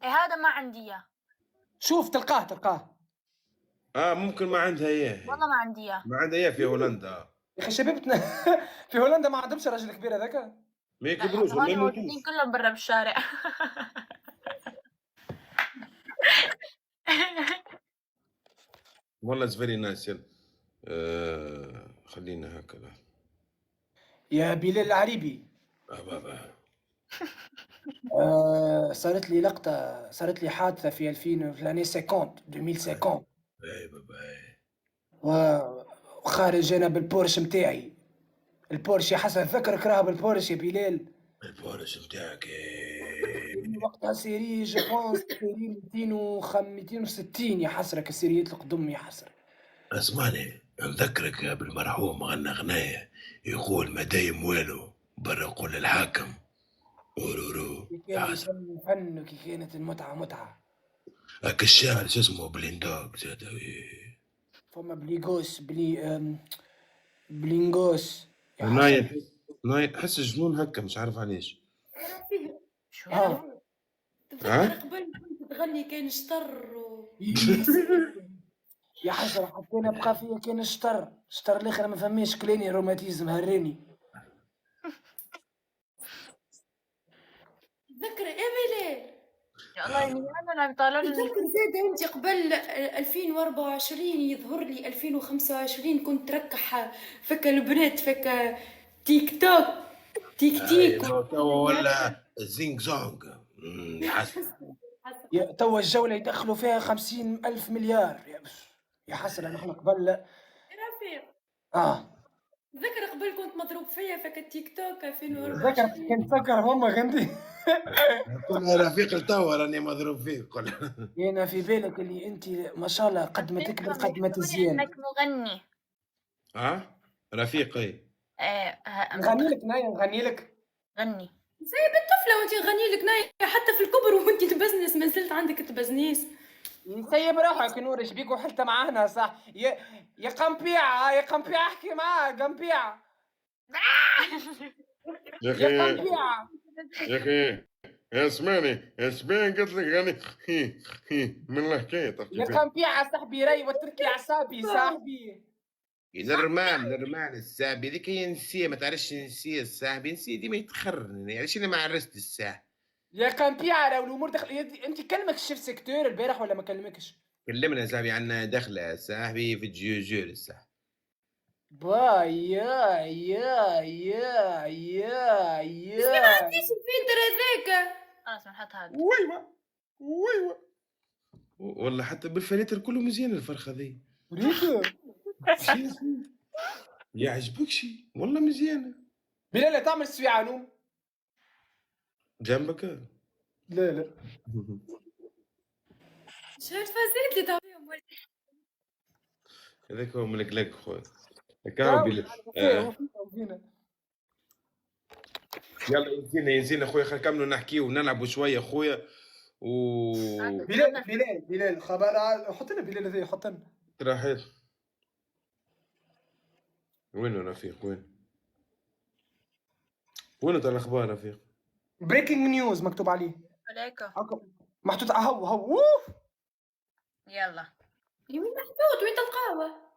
اي هذا ما عندي اياه. شوف تلقاه. ممكن ما عندها اياه. والله ما عندي اياه. ما عندها اياه في هولندا. يا اخي شبيبتنا. في هولندا ما عندهمش راجل كبير هذاك. ما يكبروش هون موجودين كلهم برا بالشارع. والله اتس فيري نايس. يلا خلينا هكذا. يا بلال العريبي. بابا صارت لي لقطة، صارت لي حادثة في 2000 في لاني 2050. اي بابا وخارج انا بالبورش متاعي. البورش يا حسن فكرك راه بالبورش يا بلال. البورش متاعك وقتها سيري جو بونس سيري 260 يا حسرك. السيريات القدم يا حسرة. اسمعني نذكرك بالمرحوم غنى غناية يقول ما دايم والو برا قول الحاكم ورورو يا حسن. فن كي كانت المتعة. هاك الشاعر شو اسمه بليندوغ زاد. فما بلينغوس يا حسن. نايا حس الجنون هكا مش عارف علاش. شو تتذكر قبل كنت تغني كان شطر يا حسرة حطينا بقى فيا كان شطر الاخر ما فماش كلاني روماتيزم هراني. تذكر يا بلال يا الله يعني انا عم يطالعوا لي نتذكر زاد انت قبل 2024 يظهر لي 2025 كنت تركح فك البنات فك تيك توك تيك تيك ولا زينغ زونغ. يحسن. توا الجولة يدخلوا فيها 50,000 مليار يا حسن نحن قبل رفيق ذكر قبل كنت مضروب فيا فك التيك توك 2024 كنت فكر هما غندي كل رفيق التوا راني مضروب فيك كل. انا في بالك اللي انت ما شاء الله قد ما تكبر قد ما تزين. انك مغني. رفيقي نغني لك نايا نغني لك. غني سايب الطفله وانت نغني لك نايا حتى في الكبر وانت تبزنس ما زلت عندك تبزنيس. سيب روحك نور ايش بيكو حتى معانا صح يا قمبيعه يا قمبيعه احكي معاه قمبيعه يا اخي اسمعني اسمعني قلت لك غني من الحكايه يا قمبيعه صاحبي ري وتركي عصابي صاحبي. نرمال الساعبي ذيك هي نسيه ما تعرفش نسيه الساعبي نسيه ديما يتخرني علاش انا ما عرست الساعه. يا قمبيعه لو الامور دخل انت كلمك الشيف سيكتور البارح ولا ما كلمكش؟ كلمنا صاحبي عنا دخله صاحبي في الجوجور الساعه. بس ما عنديش الفلتر هذاك. خلاص نحط هذا. ويوه والله حتى بالفلاتر كله مزيان الفرخه ذي. يعجبكش والله مزيانه. بلال تعمل السويعه نوم جنبك؟ لا مش عارفه زيد لي تعطيهم هذاك هو ملقلق خويا. هكا يلا ينزينا خويا خلينا نكملوا نحكيو ونلعبوا شويه خويا بلال خبر حط لنا بلال هذا حط لنا راحت. وين رفيق وين تاع الاخبار رفيق؟ بريكنج نيوز مكتوب عليه عليك محطوط هو يلا وين محطوط وين القهوه؟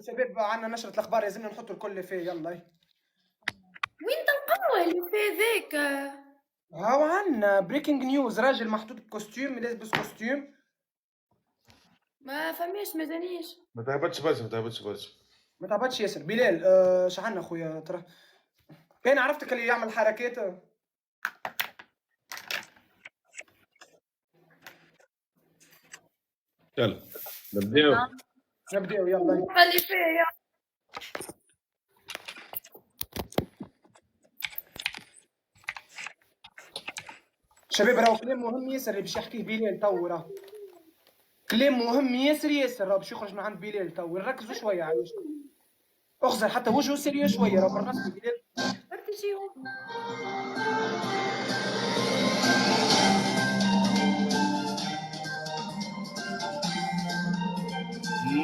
شباب عندنا نشرة الأخبار لازمنا نحطوا الكل فيه يلا. وين القهوة اللي فيه ذاك؟ هاو عندنا بريكنج نيوز راجل محطوط بكوستيوم لابس كوستيوم ما فماش ما جانيش. ما تهبطش برشا ما تعبتش ياسر. بلال شحنا خويا ترى كان عرفتك اللي يعمل حركات. يلا نبداو يلا خلي فيه يا شباب راهو كلام مهم ياسر اللي باش يحكيه بلال تو راه كلام مهم ياسر راه باش يخرج من عند بلال تو نركزوا شويه علاش اخزر حتى وجهه سيريو شويه راه بالرسمي بلال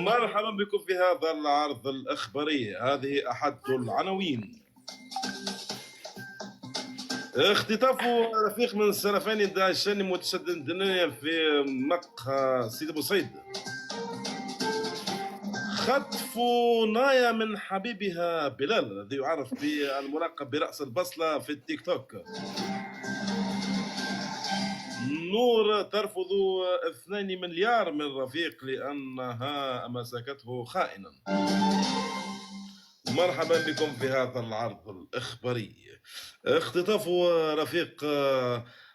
مرحبا بكم في هذا العرض الإخباري. هذه أحد العناوين. اختطاف رفيق من السرفاني داعشاني متشدد دنيا في مقهى سيدي بوصيد. خطف نايا من حبيبها بلال الذي يعرف بالملقب برأس البصلة في التيك توك. نور ترفض 2 مليار من رفيق لأنها مسكته خائنا. مرحبا بكم في هذا العرض الإخباري. اختطاف رفيق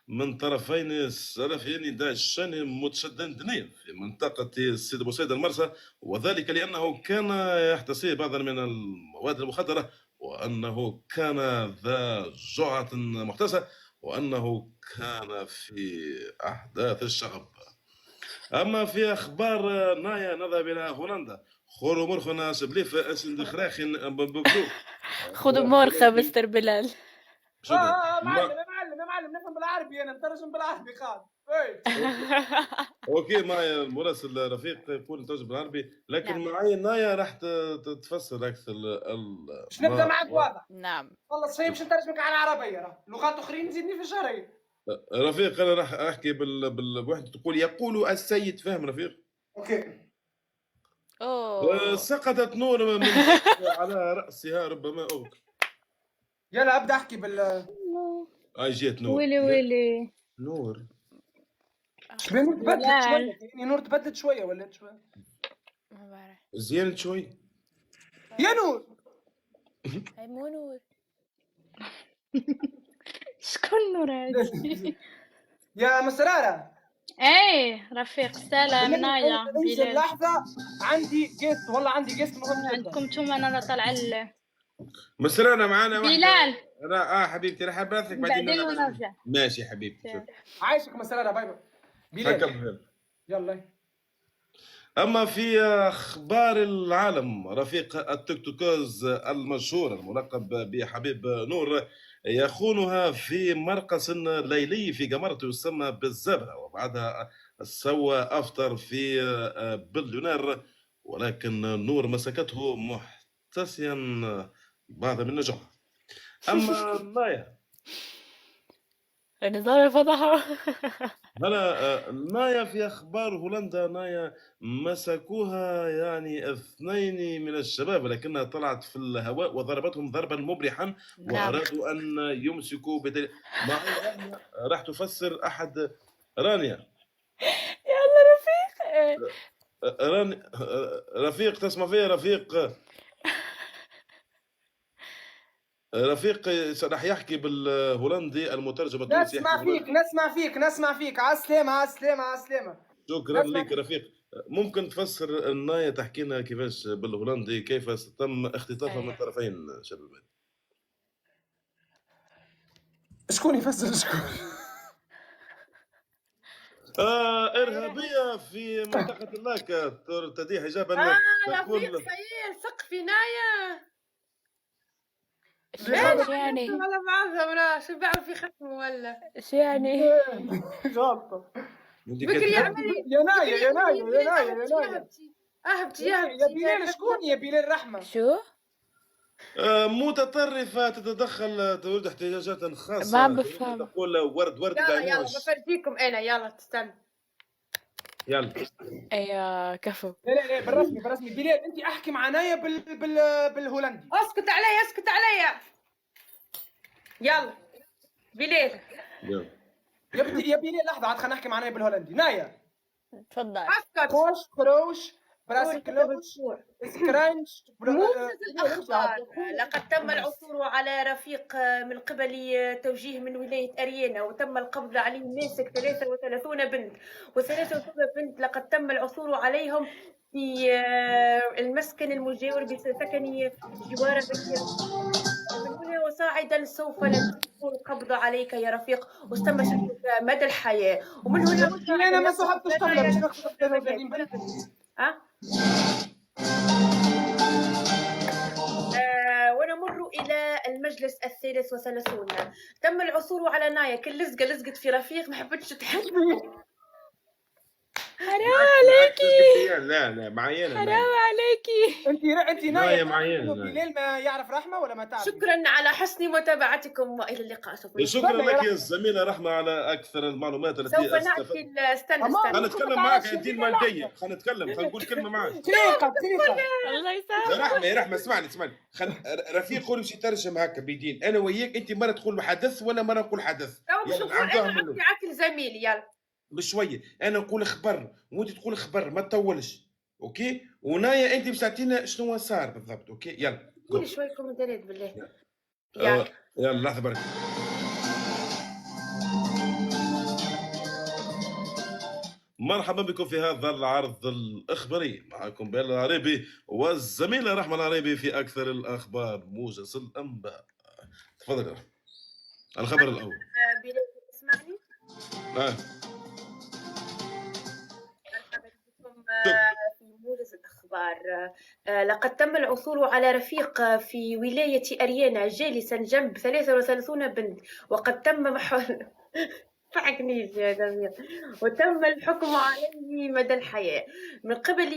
من طرفين السلفيين داعشين متشددين في منطقة سيدي بوصيد المرسى، وذلك لأنه كان يحتسي بعضا من المواد المخدرة، وأنه كان ذا جرعة محتسة، وأنه كان في أحداث الشغب. أما في أخبار نايا نذهب إلى هولندا. خورو مرخنا سبليف اسم دخراخن ببلو خذوا مورخة مستر بلال. معلم نفهم بالعربي انا نترجم بالعربي خالص. اوكي معايا المراسل رفيق يقول نترجم بالعربي، لكن نعم. معايا نايا راح تفسر اكثر. باش نبدا معك واضح. نعم والله شيء باش نترجمك على العربيه، لغات اخرين نزيدني في الشهريه. رفيق انا راح احكي بوحده تقول يقول السيد، فاهم رفيق؟ اوكي. سقطت نور من على راسها ربما يلا ابدا احكي جيت نور. ويلي نور شبيه نور تبدلت بلال. شويه، يعني نور تبدلت شويه ولا شويه؟ ما بعرف. زينت شوي. يا نور هاي مو نور. شكون نور هادي؟ يا مسرارة ايه رفيق سلام نايا انزل بلال. لحظه، عندي جيست، والله عندي جيست مهم جدا. عندكم توما انا طالعه مسرانا معانا واحدة. بلال. حبيبتي راح ابعث لك بعدين بعدين نرجع. ونرجع. ماشي حبيبتي شكرا. عايشك مسرارة، باي باي. هكا بلال بخير. يلا. أما في أخبار العالم، رفيق التيك توكوز المشهور الملقب بحبيب نور يخونها في مرقص ليلي في قمرته يسمى بالزبرة، وبعدها سوى أفطر في بليونير، ولكن نور مسكته محتسيا بعد من نجاح. أما نايا نظام فضحه. هلا نايا في اخبار هولندا، نايا مسكوها يعني 2 من الشباب، لكنها طلعت في الهواء وضربتهم ضربا مبرحا وارادوا ان يمسكوا رانيا راح تفسر احد رانيا. يلا رفيق. رفيق تسمع فيا رفيق. رفيق راح يحكي بالهولندي، المترجم التونسي نسمع فيك. عالسلامة. شكرا لك رفيق. ممكن تفسر الناية، تحكي لنا كيفاش بالهولندي كيف تم اختطافها من طرفين شباب؟ شكون يفسر شكون؟ إرهابية في منطقة اللاكا ترتدي حجابا رفيق سير ثق في نايا. شو يعني؟ على بعضهم لا شو بيعرف يختموا ولا شو يعني؟ غلطة. بكري يعمل يا نايا اهبتي يا بلال. شكون يا بلال رحمة؟ شو؟ متطرفة تتدخل، تريد احتياجات خاصة، ما بفهم. تقول ورد يلا دانوش. بفرجيكم انا يلا تستنى. يلا ايوه كفو. لا بالرسمي بلال انت احكي مع نايا بالهولندي. اسكت عليا يلا بلال. يا بلال لحظة عاد خلينا نحكي مع نايا بالهولندي. نايا تفضل. اسكت خوش فروش براسكلوش سكرانش. موجز الأخبار. لقد تم العثور على رفيق من قبل توجيه من ولاية أريانا، وتم القبض عليه ماسك 33 بنت، و33 بنت لقد تم العثور عليهم في المسكن المجاور بسكن جوار الركية. من هنا وصاعدا سوف نتم القبض عليك يا رفيق، واستمشتك مدى الحياة. ومن هنا انا ما صحبتش طفلة باش ناخذ 33 بنت. ونمر إلى المجلس 33. تم العثور على نايا، كل لزقت في رفيق ما حبتش تحكي. حرام عليكي. لا معينة. حرام عليكي. انت نايا معينة. بلال ما يعرف رحمة ولا ما تعرف؟ شكرا على حسن متابعتكم وإلى اللقاء. شكرا لك يا الزميلة رحمة على أكثر المعلومات التي سوف نحكي. استنى خلينا نتكلم معك انت المالدية، خلينا نقول كلمة معك. دقيقة الله يسامحك. يا رحمة اسمعني رفيق قول مش يترجم هكا بيدين، أنا وياك أنت مرة تقول حدث ولا مرة نقول حدث. أنا أحكي زميلي يلا بشوية، أنا نقول خبر وأنت تقول خبر، ما تطولش أوكي؟ ونايا أنت باش تعطينا شنو صار بالضبط. أوكي يلا قولي شوي كومنتات بالله. يلا لحظة برك. مرحبا بكم في هذا العرض الإخباري، معكم بلال العريبي والزميلة رحمة العريبي في أكثر الأخبار موجز الأنباء. تفضل الخبر الأول. بلال تسمعني؟ مرحبا بكم في موجز الأخبار. لقد تم العثور على رفيق في ولاية أريانا جالسا جنب 33 بنت، وقد تم وتم الحكم عليه مدى الحياة من قبل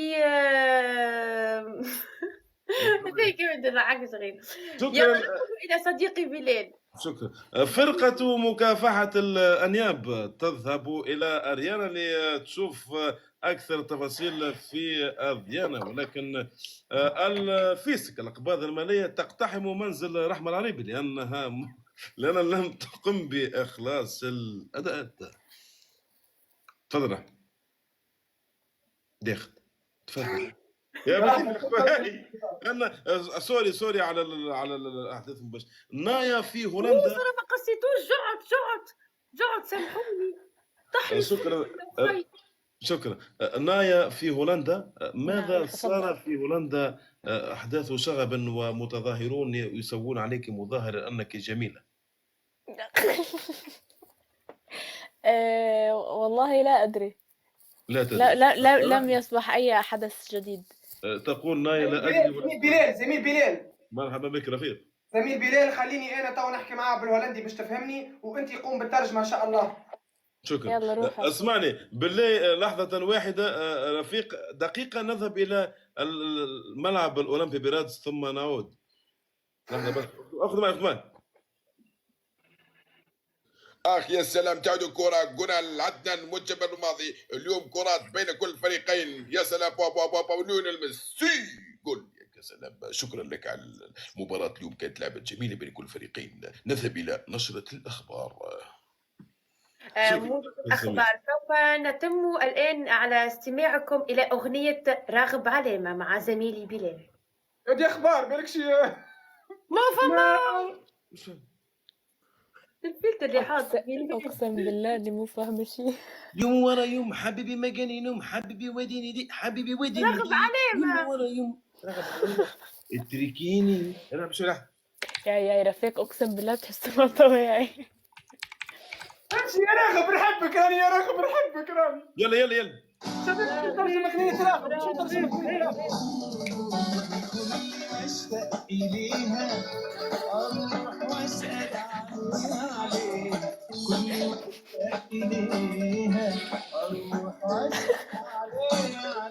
شكرا إلى صديقي بلال. شكرا. فرقة مكافحة الأنياب تذهب إلى أريانا لتشوف أكثر تفاصيل في أريانا، ولكن الفيسك الأقباض المالية تقتحم منزل رحمة العريبي لأنها لأن لم تقم بإخلاص الأداء. تفضل داخل تفضل يا بنتي الاخواني. انا سوري على الاحداث المباشره. نايا في هولندا. انا ما قصيتوش. جعت سامحوني. طحني. شكرا. نايا في هولندا. ماذا صار في هولندا؟ احداث شغب ومتظاهرون يسوون عليك مظاهره انك جميله. والله لا أدري. لا تدري. لا لم يصبح أي حدث جديد. تقول نايا لا ادري. زميل بلال مرحبا بك رفيق. زميل بلال، خليني انا تو نحكي معاه بالهولندي باش تفهمني، وانت قوم بالترجمه ان شاء الله. شكرا. يلا روح. اسمعني بالله لحظة واحدة رفيق، دقيقة نذهب إلى الملعب الأولمبي برادس ثم نعود. لحظة بس أخذ معي. يا سلام، تعودوا كرة جونال عدنان منجم الماضي. اليوم كرات بين كل الفريقين. يا سلام، ليونيل ميسي جول. يا سلام، شكرا لك على المباراة. اليوم كانت لعبة جميلة بين كل الفريقين. نذهب إلى نشرة الأخبار. موجة الأخبار. سوف نتم الآن على استماعكم إلى أغنية راغب علامة مع زميلي بلال. هذه اخبار بالك شي ما فما الفلتر اللي حاط. أقسم بالله إني مو فاهمة شيء. يوم ورا يوم حبيبي ما جاني نوم، حبيبي وديني دي، حبيبي وديني راغب علامة. يوم ورا يوم. راغب علامة اتركيني. انا مش راح يا رفيق، أقسم بالله بتحسه ما طبيعي. امشي يا راغب، نحبك راني يا راغب، نحبك راني. يلا شو ترجم اغنية راغب؟ شو ترجم اغنية راغب؟ اشتاق اليها اروح واسال عليها، كل ما اشتاق اليها اروح واسال عليها،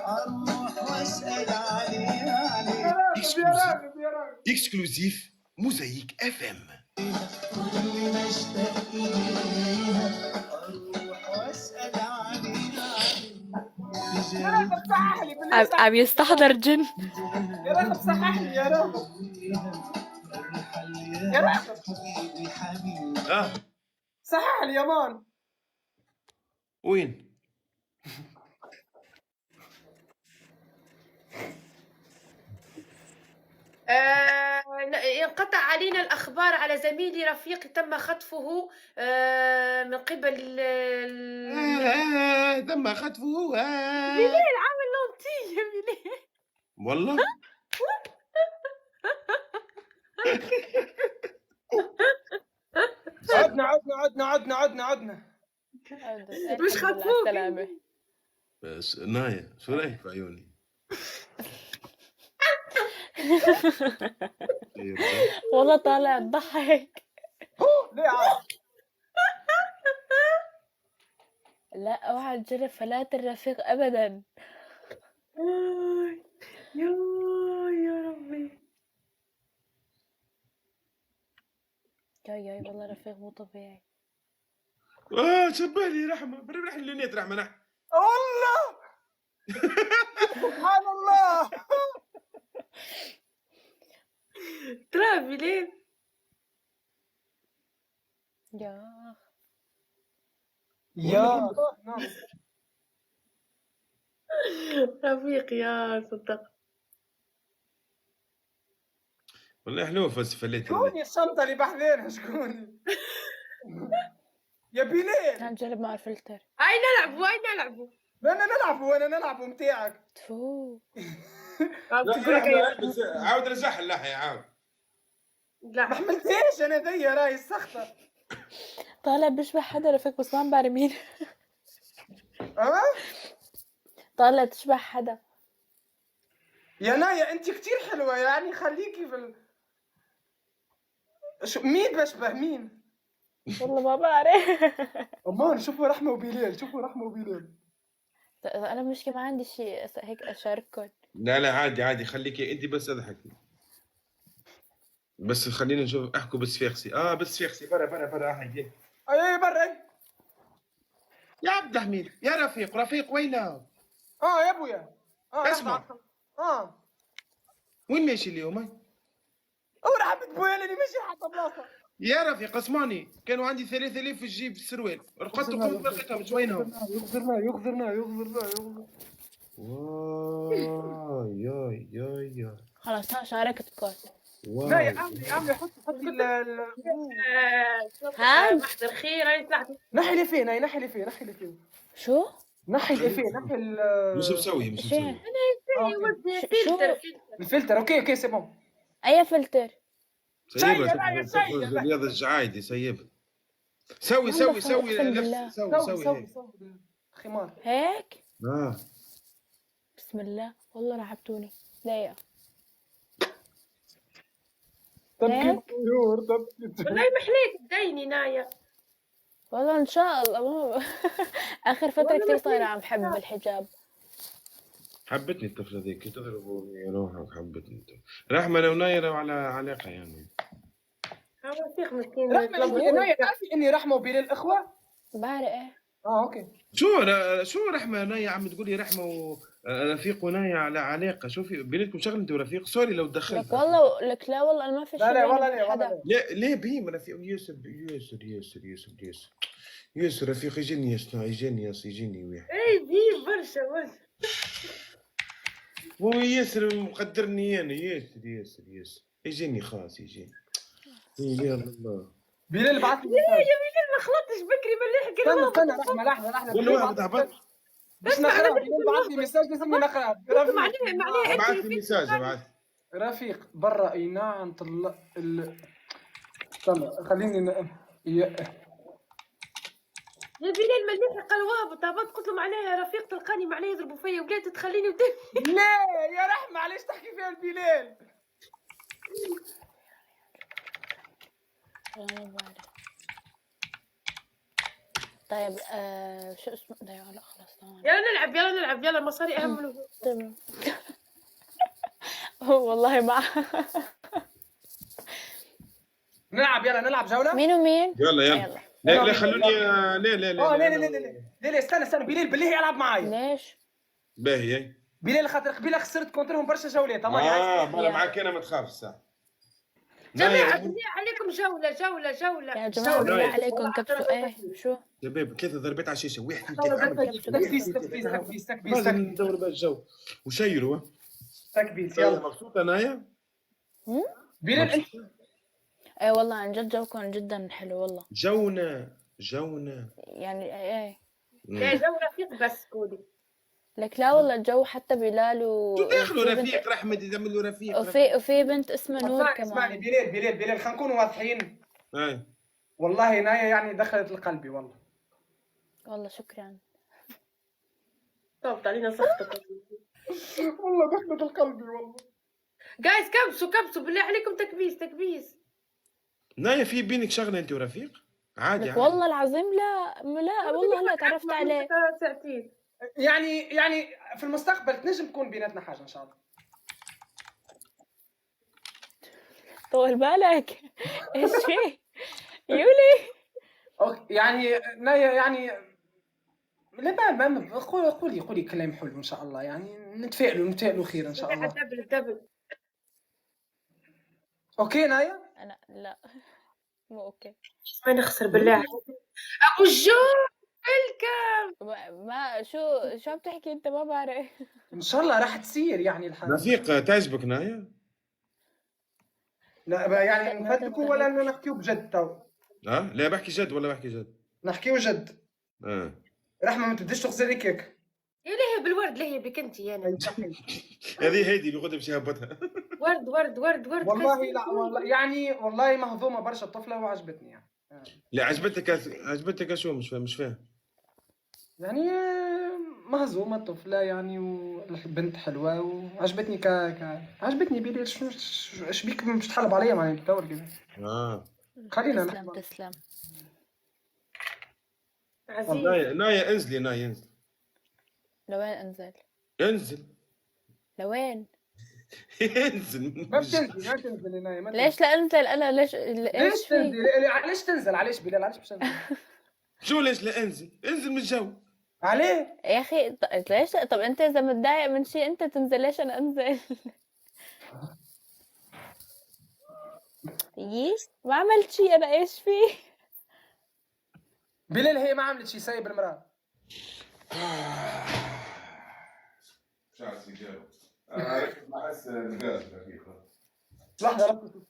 اروح واسال عليها. يا راغب اكسكلوزيف موزايك اف ام. كل ما اشتاق اليها اروح واسال عليها. يا راغب صحح لي بالله. عم يستحضر جن. يا راغب صحح لي يا راغب. يا راغب صحح لي يا مان. وين؟ انقطع علينا الأخبار على زميلي رفيق تم خطفه من قبل تم خطفه. بلال عامل لونتي يا بلال والله عدنا. مش خطفوك. بس نايا شو رايك في عيوني؟ والله طالع تضحك. ليه عاد؟ لا اوعى تجرب فلات الرفيق ابدا. يا ربي. ياي والله رفيق مو طبيعي. شبه لي رحمه، بنروح اللونيت رحمه نحن. والله سبحان الله. ترى بلال يا رفيق يا صدق. والله حلوه فليت. شكون الشنطة اللي بحذينها؟ شكون؟ يا بلال هنجرب مع الفلتر. أين نلعبوا؟ وانا نلعبوا متاعك. تفو عاود رجعها اللحية عاود. لا ما حملتهاش انا ذي راي السخطة. طالع بيشبه حدا رفيق بس ما عم بعرف مين. طالع تشبه حدا. يا نايا انت كتير حلوة يعني، خليكي في مين بشبه مين؟ والله ما بعرف. امان شوفوا رحمة وبلال. انا مشكلة ما عندي شيء هيك اشارككم. لا عادي خليكي انت بس اضحكي. بس خلينا نشوف احكوا بسفيخسي. بسفيخسي برا احكي. اي برا. يا عبد الحميد يا رفيق وينه؟ يا ابويا. اسمع. وين مين ماشي اليوم؟ وراه عبد بويا لاني ماشي حتى بلاصه. يا رفيق اسمعني، كانوا عندي 3000 في الجيب في السروال، رقدت وقمت لقيتهم شوينهم. يغفرنا. واي ياي ياي ياي خلاص ها شاركت كوت. لا يا واي. عمي حطي ها محضر خير راني طلعت. نحي لي فين هاي، نحي لي فين. شو؟ نحي مش مسوي مش شين؟ مسوي. شو؟ الفلتر. اوكي سي بون. أي فلتر؟ سيبها تخرج رياض الجعايدي سيبها. سوي أقسم بالله. نفس سوي هيك. خمار هيك؟ اه بسم الله والله رعبتوني. دقيقة. تبكي طيور والله محليك تديني نايا. والله إن شاء الله آخر فترة والله كتير ما صايرة فيك عم بحب الحجاب. حبتني الطفلة ذيك تضربوني روحك حبتني. رحمة لو نايرة على علاقة يعني. رفيق مسكين رحمة نايا تعرفي اني رحمة وبلال اخوة؟ بعرف إيه. اوكي. شو رحمة نايا عم تقولي رحمة ورفيق ونايا على علاقة؟ شوفي بيناتكم شغل انت ورفيق. سوري لو دخلت. لك والله لك لا والله أنا ما في شيء لا بيني والله وبين لا حدا. والله لا ليه بهيم رفيق ياسر رفيق يجيني يجيني واحد. اي بيه برشا. هو ياسر مقدرني انا ياسر يجيني خلاص يجيني. يا الله. بلال بعث لي يا بيه ما خلطتش بكري باللي حكي. استنى رحمة لحظة كل واحد هبط. باش نقرا. بلال بعث لي ميساج لازمني نقرا. معناها ابعث لي ميساج ابعث. رفيق برا ايناع نطلع استنى خليني يا بلال مليح قال وهبط هبط. قلت له معناها رفيق تلقاني معناها يضربوا فيا وبلاد تخليني لا يا رحمة علاش تحكي فيها البلال؟ والله ما بعرف. طيب شو اسمه؟ لا خلاص تمام. يلا نلعب يلا المصاري اهم من الوجود. تمام. والله ما يلا نلعب جولة. مين ومين؟ يلا لا خلوني لا استنى بلال بالله يلعب معايا. ليش؟ باهي بلال خاطر قبيله خسرت كونترهم برشا جولات. انا معاك انا ما تخافش ساعة. جماعة بالله عليكم جولة يا جماعة بالله عليكم كبسوا ايه شو؟ شباب 3 ضربات على الشاشة. واحد تكبيس ندور بقى الجو وشيروا. تكبيس يلا يلا. مبسوطة نايا؟ بلال انت ايه والله عن جد جوكم جدا حلو والله. جونا يعني ايه يا جو رفيق بس قولي. لك لا والله الجو حتى بلال شو داخلوا رفيق رحمة يعمل له رفيق. وفي بنت اسمها نور كمان. اسمعني بلال خلينا نكونوا واضحين. اي والله نايا يعني دخلت لقلبي والله شكرا. طب علينا سخطك والله دخلت لقلبي والله. جايز كبسوا بالله عليكم تكبيس. نايا في بينك شغلة انت ورفيق؟ عادي لك والله العظيم لا والله هلا تعرفت عليه. ساعتين يعني في المستقبل تنجم تكون بيناتنا حاجة ان شاء الله. طول بالك. ايش في يولي؟ اوكي يعني نايا يعني لا ما قولي كلام حلو ان شاء الله. يعني نتفائلوا خير ان شاء الله. دبل اوكي نايا. انا لا مو اوكي. ما نخسر بالله عليك. ابو الجو ما شو عم تحكي انت ما بعرف. ان شاء الله راح تصير يعني الحاجة. رفيق تعجبك نايا؟ لا يعني نفدكوا ولا نحكيو بجد تو؟ لا بحكي جد ولا بحكي جد؟ نحكيو جد. رحمة ما تبداش تغسلي كيك. يا ليه بالورد ليه بك انت انا. هذه هيدي اللي غدا باش يهبطها. ورد والله لا والله يعني والله مهضومة برشا الطفلة وعجبتني يعني. لا عجبتك شو مش فاهم. يعني مهزومة الطفلة يعني والبنت حلوة وعجبتني عجبتني بيدي. ايش بيك مش تحلب عليا معناها تدور كذا. خلينا تسلم عزيز. نايا انزلي لوين انزل؟ انزل لوين؟ انزل ما بتنزل نايا. ليش لا انزل انا؟ ليش تنزل؟ علاش تنزل؟ علاش بلال علاش باش تنزل؟ شو ليش لا انزل من الجو. عليه يا اخي ليش؟ طب انت اذا متضايق من شيء انت تنزل ليش انا انزل؟ ييش ما عملت شي انا، ايش في؟ بلال هي ما عملت شيء، سايب المراه. شعر سيجاره. ركز مع الغاز رفيق. لحظه لحظه.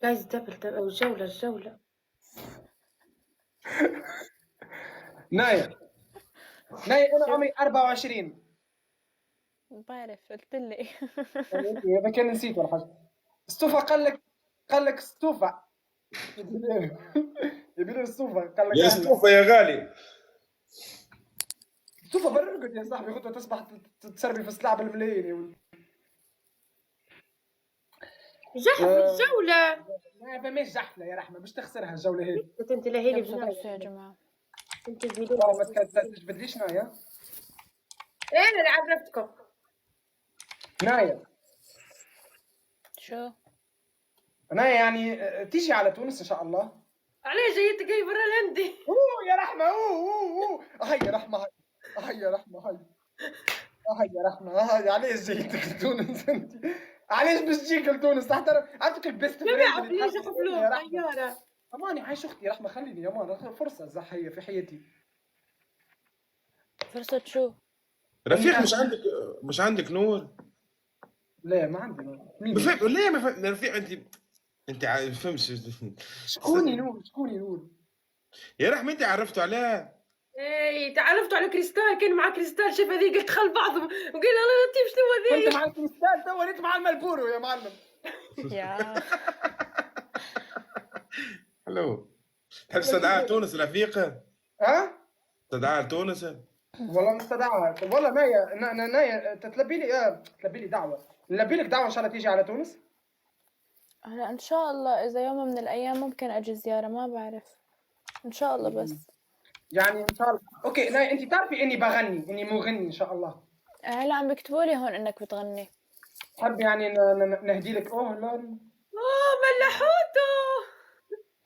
جايز دبل الجولة. نايا انا عمري 24. بعرف قلت لي. اذا كان نسيت ولا حاجه. ستوفا قال لك ستوفا. يبي له ستوفا قال لك يا أهلا. ستوفا يا غالي. ستوفا برقد يا صاحبي، خطوه تصبح تسربي في السلعب الملايين يا ولد. جحف الجولة. ما فماش زحفله يا رحمه، باش تخسرها الجوله هذه. انت لهيلي كبسوا بناية. كبسوا يا جماعة. انت زميلي. والله ما تجبدليش نايا. انا اللي عرفتكم. نايا شو؟ يعني تيجي على تونس ان شاء الله. عليه جايتك جاي برا الهندي. اوه يا رحمه اوه هاي يا رحمه هاي يا رحمه هاي يا رحمه هاي. علاش جيتك لتونس انت؟ علاش باش تجيك لتونس تحترم؟ عرفتك البيست ما فريند يعرف اللي ليش تحب يقبلوه يا رحمه. طيارة. اماني عايش اختي يا رحمه، خليني يا مان فرصه زحيه في حياتي. فرصة شو؟ رفيق مش عندك نور؟ لا ما عندي نور. مين؟ بفهم ليه ما فهم رفيق انت فهمش. شكوني نور يا رحمة انت عرفتوا عليها. اي تعرفتوا على كريستال، كان مع كريستال شاف هذيك قلت خل بعضهم وقال الله لطيف شنو كنت هذي. مع الكريستال تو وليت مع المالبورو يا معلم. يا حلو. تحب تستدعى تونس رفيق؟ ها؟ تستدعى تونس؟ والله مستدعى والله. نايا تلبي لي دعوه. نلبي لك دعوه ان شاء الله تيجي على تونس. هلا ان شاء الله اذا يوم من الايام ممكن اجي زيارة، ما بعرف. ان شاء الله بس. يعني ان شاء الله. اوكي نايا انت تعرفي اني بغني، اني مغني ان شاء الله. هلا عم بيكتبوا لي هون انك بتغني. تحب يعني نهدي لك اهلا ملحوتو.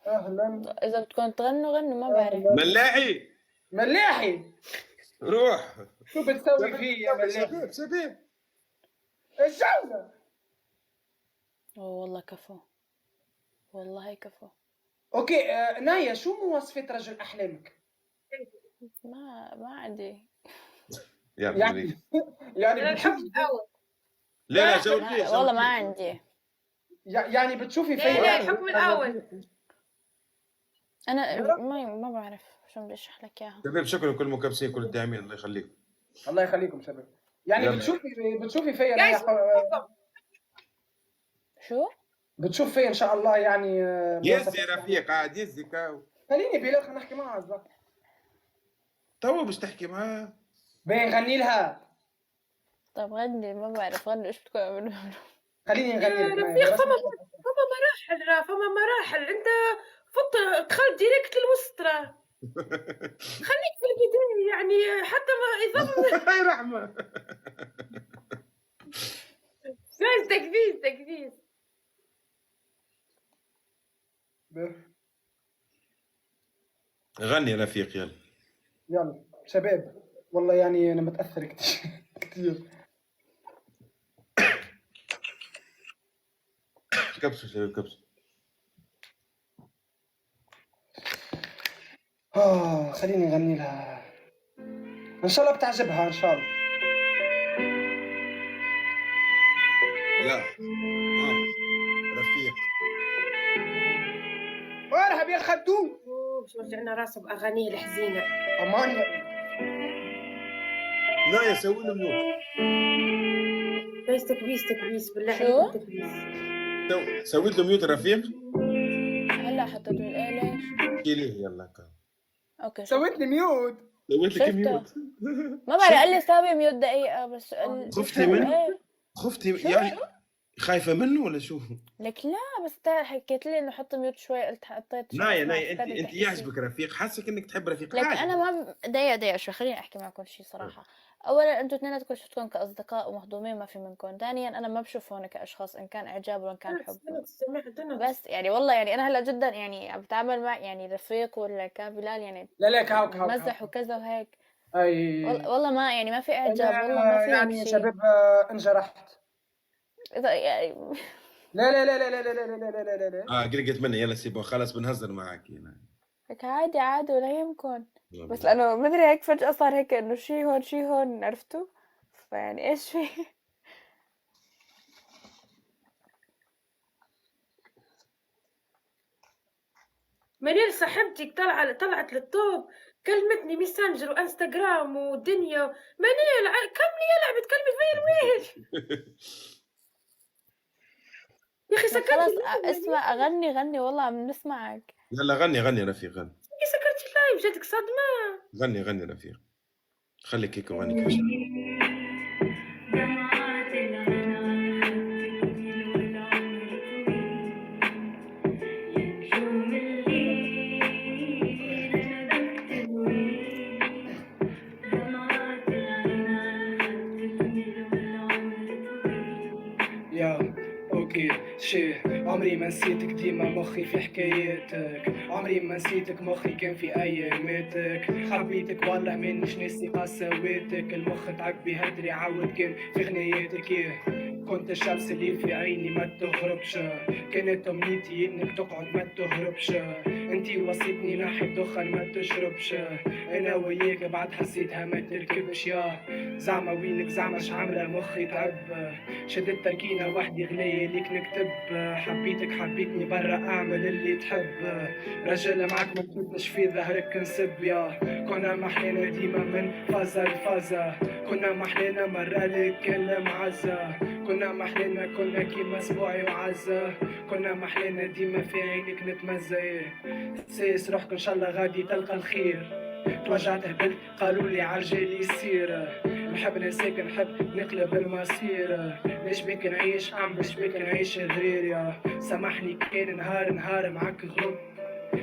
اهلا. اذا بدكم تغنوا غنوا، ما بعرف. ملاحي ملاحي روح. شو بتسوي فيه يا ملاحي؟ شباب الجولة. اوه والله كفو، والله كفو. اوكي نايا شو مواصفات رجل احلامك؟ ما عندي. يعني الحب بتشوفي الاول. لا جاوب ليش والله ما عندي. يعني بتشوفي لا فيا الحكم الاول. انا ما بعرف شو بدي اشرح لك اياها. شباب شكرا كل مكبسين كل الداعمين الله يخليكم. الله يخليكم شباب. يعني يلا. بتشوفي فيا نايا شو؟ بتشوف فيا ان شاء الله يعني يزي رفيق قاعد يزي كاو. خليني بلال خلينا نحكي معها هسه. تو باش تحكي معاه. باين نغني لها. طب غني، ما بعرف غني ايش بدكم تعملوا. خليني نغني لك رفيق نايا. فما مراحل انت فط دخلت ديريكت للوسطرة. خليك في البداية يعني حتى ما يظل. هاي رحمة. جايز تكبيس. غني يا رفيق يلا. يلا شباب والله يعني انا متاثر كثير. كبسوا شباب كبسوا. خليني نغني لها ان شاء الله بتعجبها ان شاء الله. يا رفيق وارحب يا خدوم. باش وجعنا راسه باغانيه الحزينه. امان لا يا سوي له ميوت. جايز تكبيس بالله شو؟ عليك تكبيس. سويت له ميوت الرفيق. هلا حطيت له ليش؟ احكي لي يلا كان. اوكي سويت لي ميوت. سويت لك شفته. ميوت. ما بعرف، قال لي ساوي ميوت دقيقة بس خفتي منه؟ ايه خفتي يعني خايفة منه ولا شو؟ لك لا، بس حكيت لي انه حط ميوت شوي، قلت حطيت شوي نايا أسمع نايا استنى انت تحكي يعجبك رفيق، حاسك انك تحب رفيق. لك عادي. انا ما دقيقة شوي، خليني احكي معكم شيء صراحة. اولا انتوا اثنيناتكم شفتكم كاصدقاء ومهضومين ما في منكم. ثانيا انا ما بشوفهم كاشخاص ان كان اعجاب ولا ان كان حب، بس يعني والله يعني انا هلا جدا يعني عم بتعامل مع يعني رفيق ولا كان بلال يعني لا كاو مزح وكذا وهيك. اي والله ما يعني ما في اعجاب، انا والله ما في يعني هيك يا شيء. شباب انجرحت. يعني لا لا لا لا لا لا لا لا لا لا لا. قلقت مني. يلا سيبو خلاص بنهزر معاك هنا. هيك عادي عادي ولا يهمكن، والله بس بالله. لانه مدري هيك فجأة صار هيك انه شي هون شي هون، عرفتوا؟ فيعني ايش في. منير صاحبتك طلعت للطوب، كلمتني ميسنجر وانستغرام ودنيا. منير كملي يا لعبة كلمة فيا الويل. يا اخي سكرتي خلاص اللايف اسمع اغني غني، والله عم نسمعك. يلا غني رفيق غني. يا سكرتي اللايف جاتك صدمة. غني رفيق. خليك هيك وغني كل شيء. دمعات العين على خدك والعمر طويل، يا نجوم الليل أنا بكتب وين. دمعات العين على خدك والعمر طويل. يا اوكي شي عمري ما نسيتك، ديما مخي في حكاياتك، عمري ما نسيتك، مخي كان في اياماتك، حبيتك والله مانيش ناسي قسواتك، المخ تعب بهدري عاود كان في غنياتك. كنت الشمس اللي في عيني ما تغربش، كانت امنيتي انك تقعد ما تهربش، انتي وصيتني ناحية دخان ما تشربش، انا وياك بعد حسيتها ما تركبش. يا زعما وينك زعما شعاملة مخي تعب، شدت تركينة وحدي غنية ليك نكتب، حبيتك حبيتني برا اعمل اللي تحب، رجل معاك ما تمدش في ظهرك نسب. يا كنا محلينا ديما من فازة لفازة، كنا محلينا مرة لك كان معزة، كنا محلينا كنا كيما اسبوعي وعزة، كنا محلينا ديما في عينك نتمزى. سيس روحك ان شاء الله غادي تلقى الخير، توجعت هبلت قالوا لي عالجالي يصير، نحب نساك نحب نقلب المصير، ليش بيك نعيش باش بيك نعيش ضرير. يا سامحني كان نهار معاك غلط،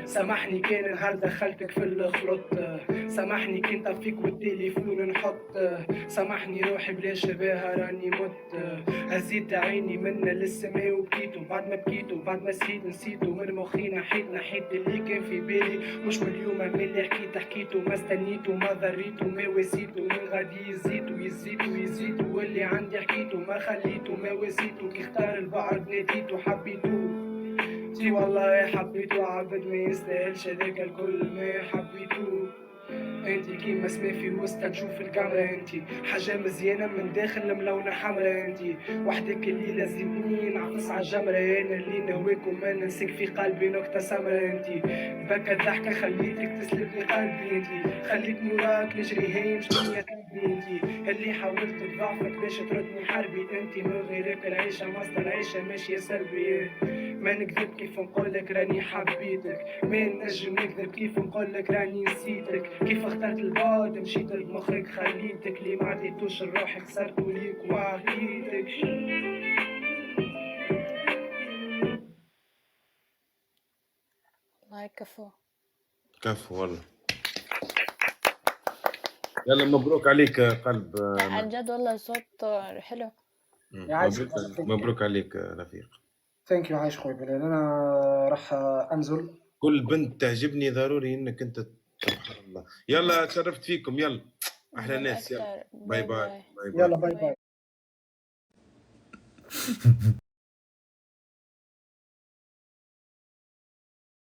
سامحني كان نهار دخلتك في الخلط، سامحني كنت فيك والتليفون نحط، سامحني روحي بلا شباها راني مت، هزيت عيني منا للسماء وبكيت، وبعد ما بكيت وبعد ما نسيت ومن مخي نحيت اللي كان في بالي، مش من اليوم من اللي حكيت وما استنيت وما ضريت وما وسيت، ومن غادي يزيد واللي عندي حكيت وما خليت وما وسيت، وكي اختار البعد ناديت وحبيتو تي والله حبيتو، عبد ما يستاهلش هذاك الكل ما حبيتو، انتي كيما سما في وسط تشوف الكاميرا، انتي حاجة مزيانة من داخل ملونة حمرا، انتي وحدك اللي لازمني نعفص عالجمرة، انا اللي نهواك وما ننسيك في قلبي نكتة سمرا، انتي بكى الضحكة خليتك تسلب لي قلبي، انتي خليتني وراك نجري هايم شنو يا قلبي، انتي اللي حاولت بضعفك باش تردني حربي، انتي من غيرك العيشة مصدر العيشة ماشية سلبي، ما نكذب كيف نقولك راني حبيتك، ما نجم نكذب كيف نقولك راني نسيتك، كيف اخترت البعد مشيت بمخك خليتك، اللي ما عطيتوش الروح خسرتو ليك وعطيتك. الله يكفو. كفو والله. يلا مبروك عليك قلب. لا عن جد والله صوت حلو. مبروك عليك رفيق. ثانك يو عايش خويا بلال. انا راح انزل. كل بنت تعجبني ضروري انك انت سبحان الله. يلا تشرفت فيكم. يلا احلى ناس. يلا باي باي. يلا باي باي.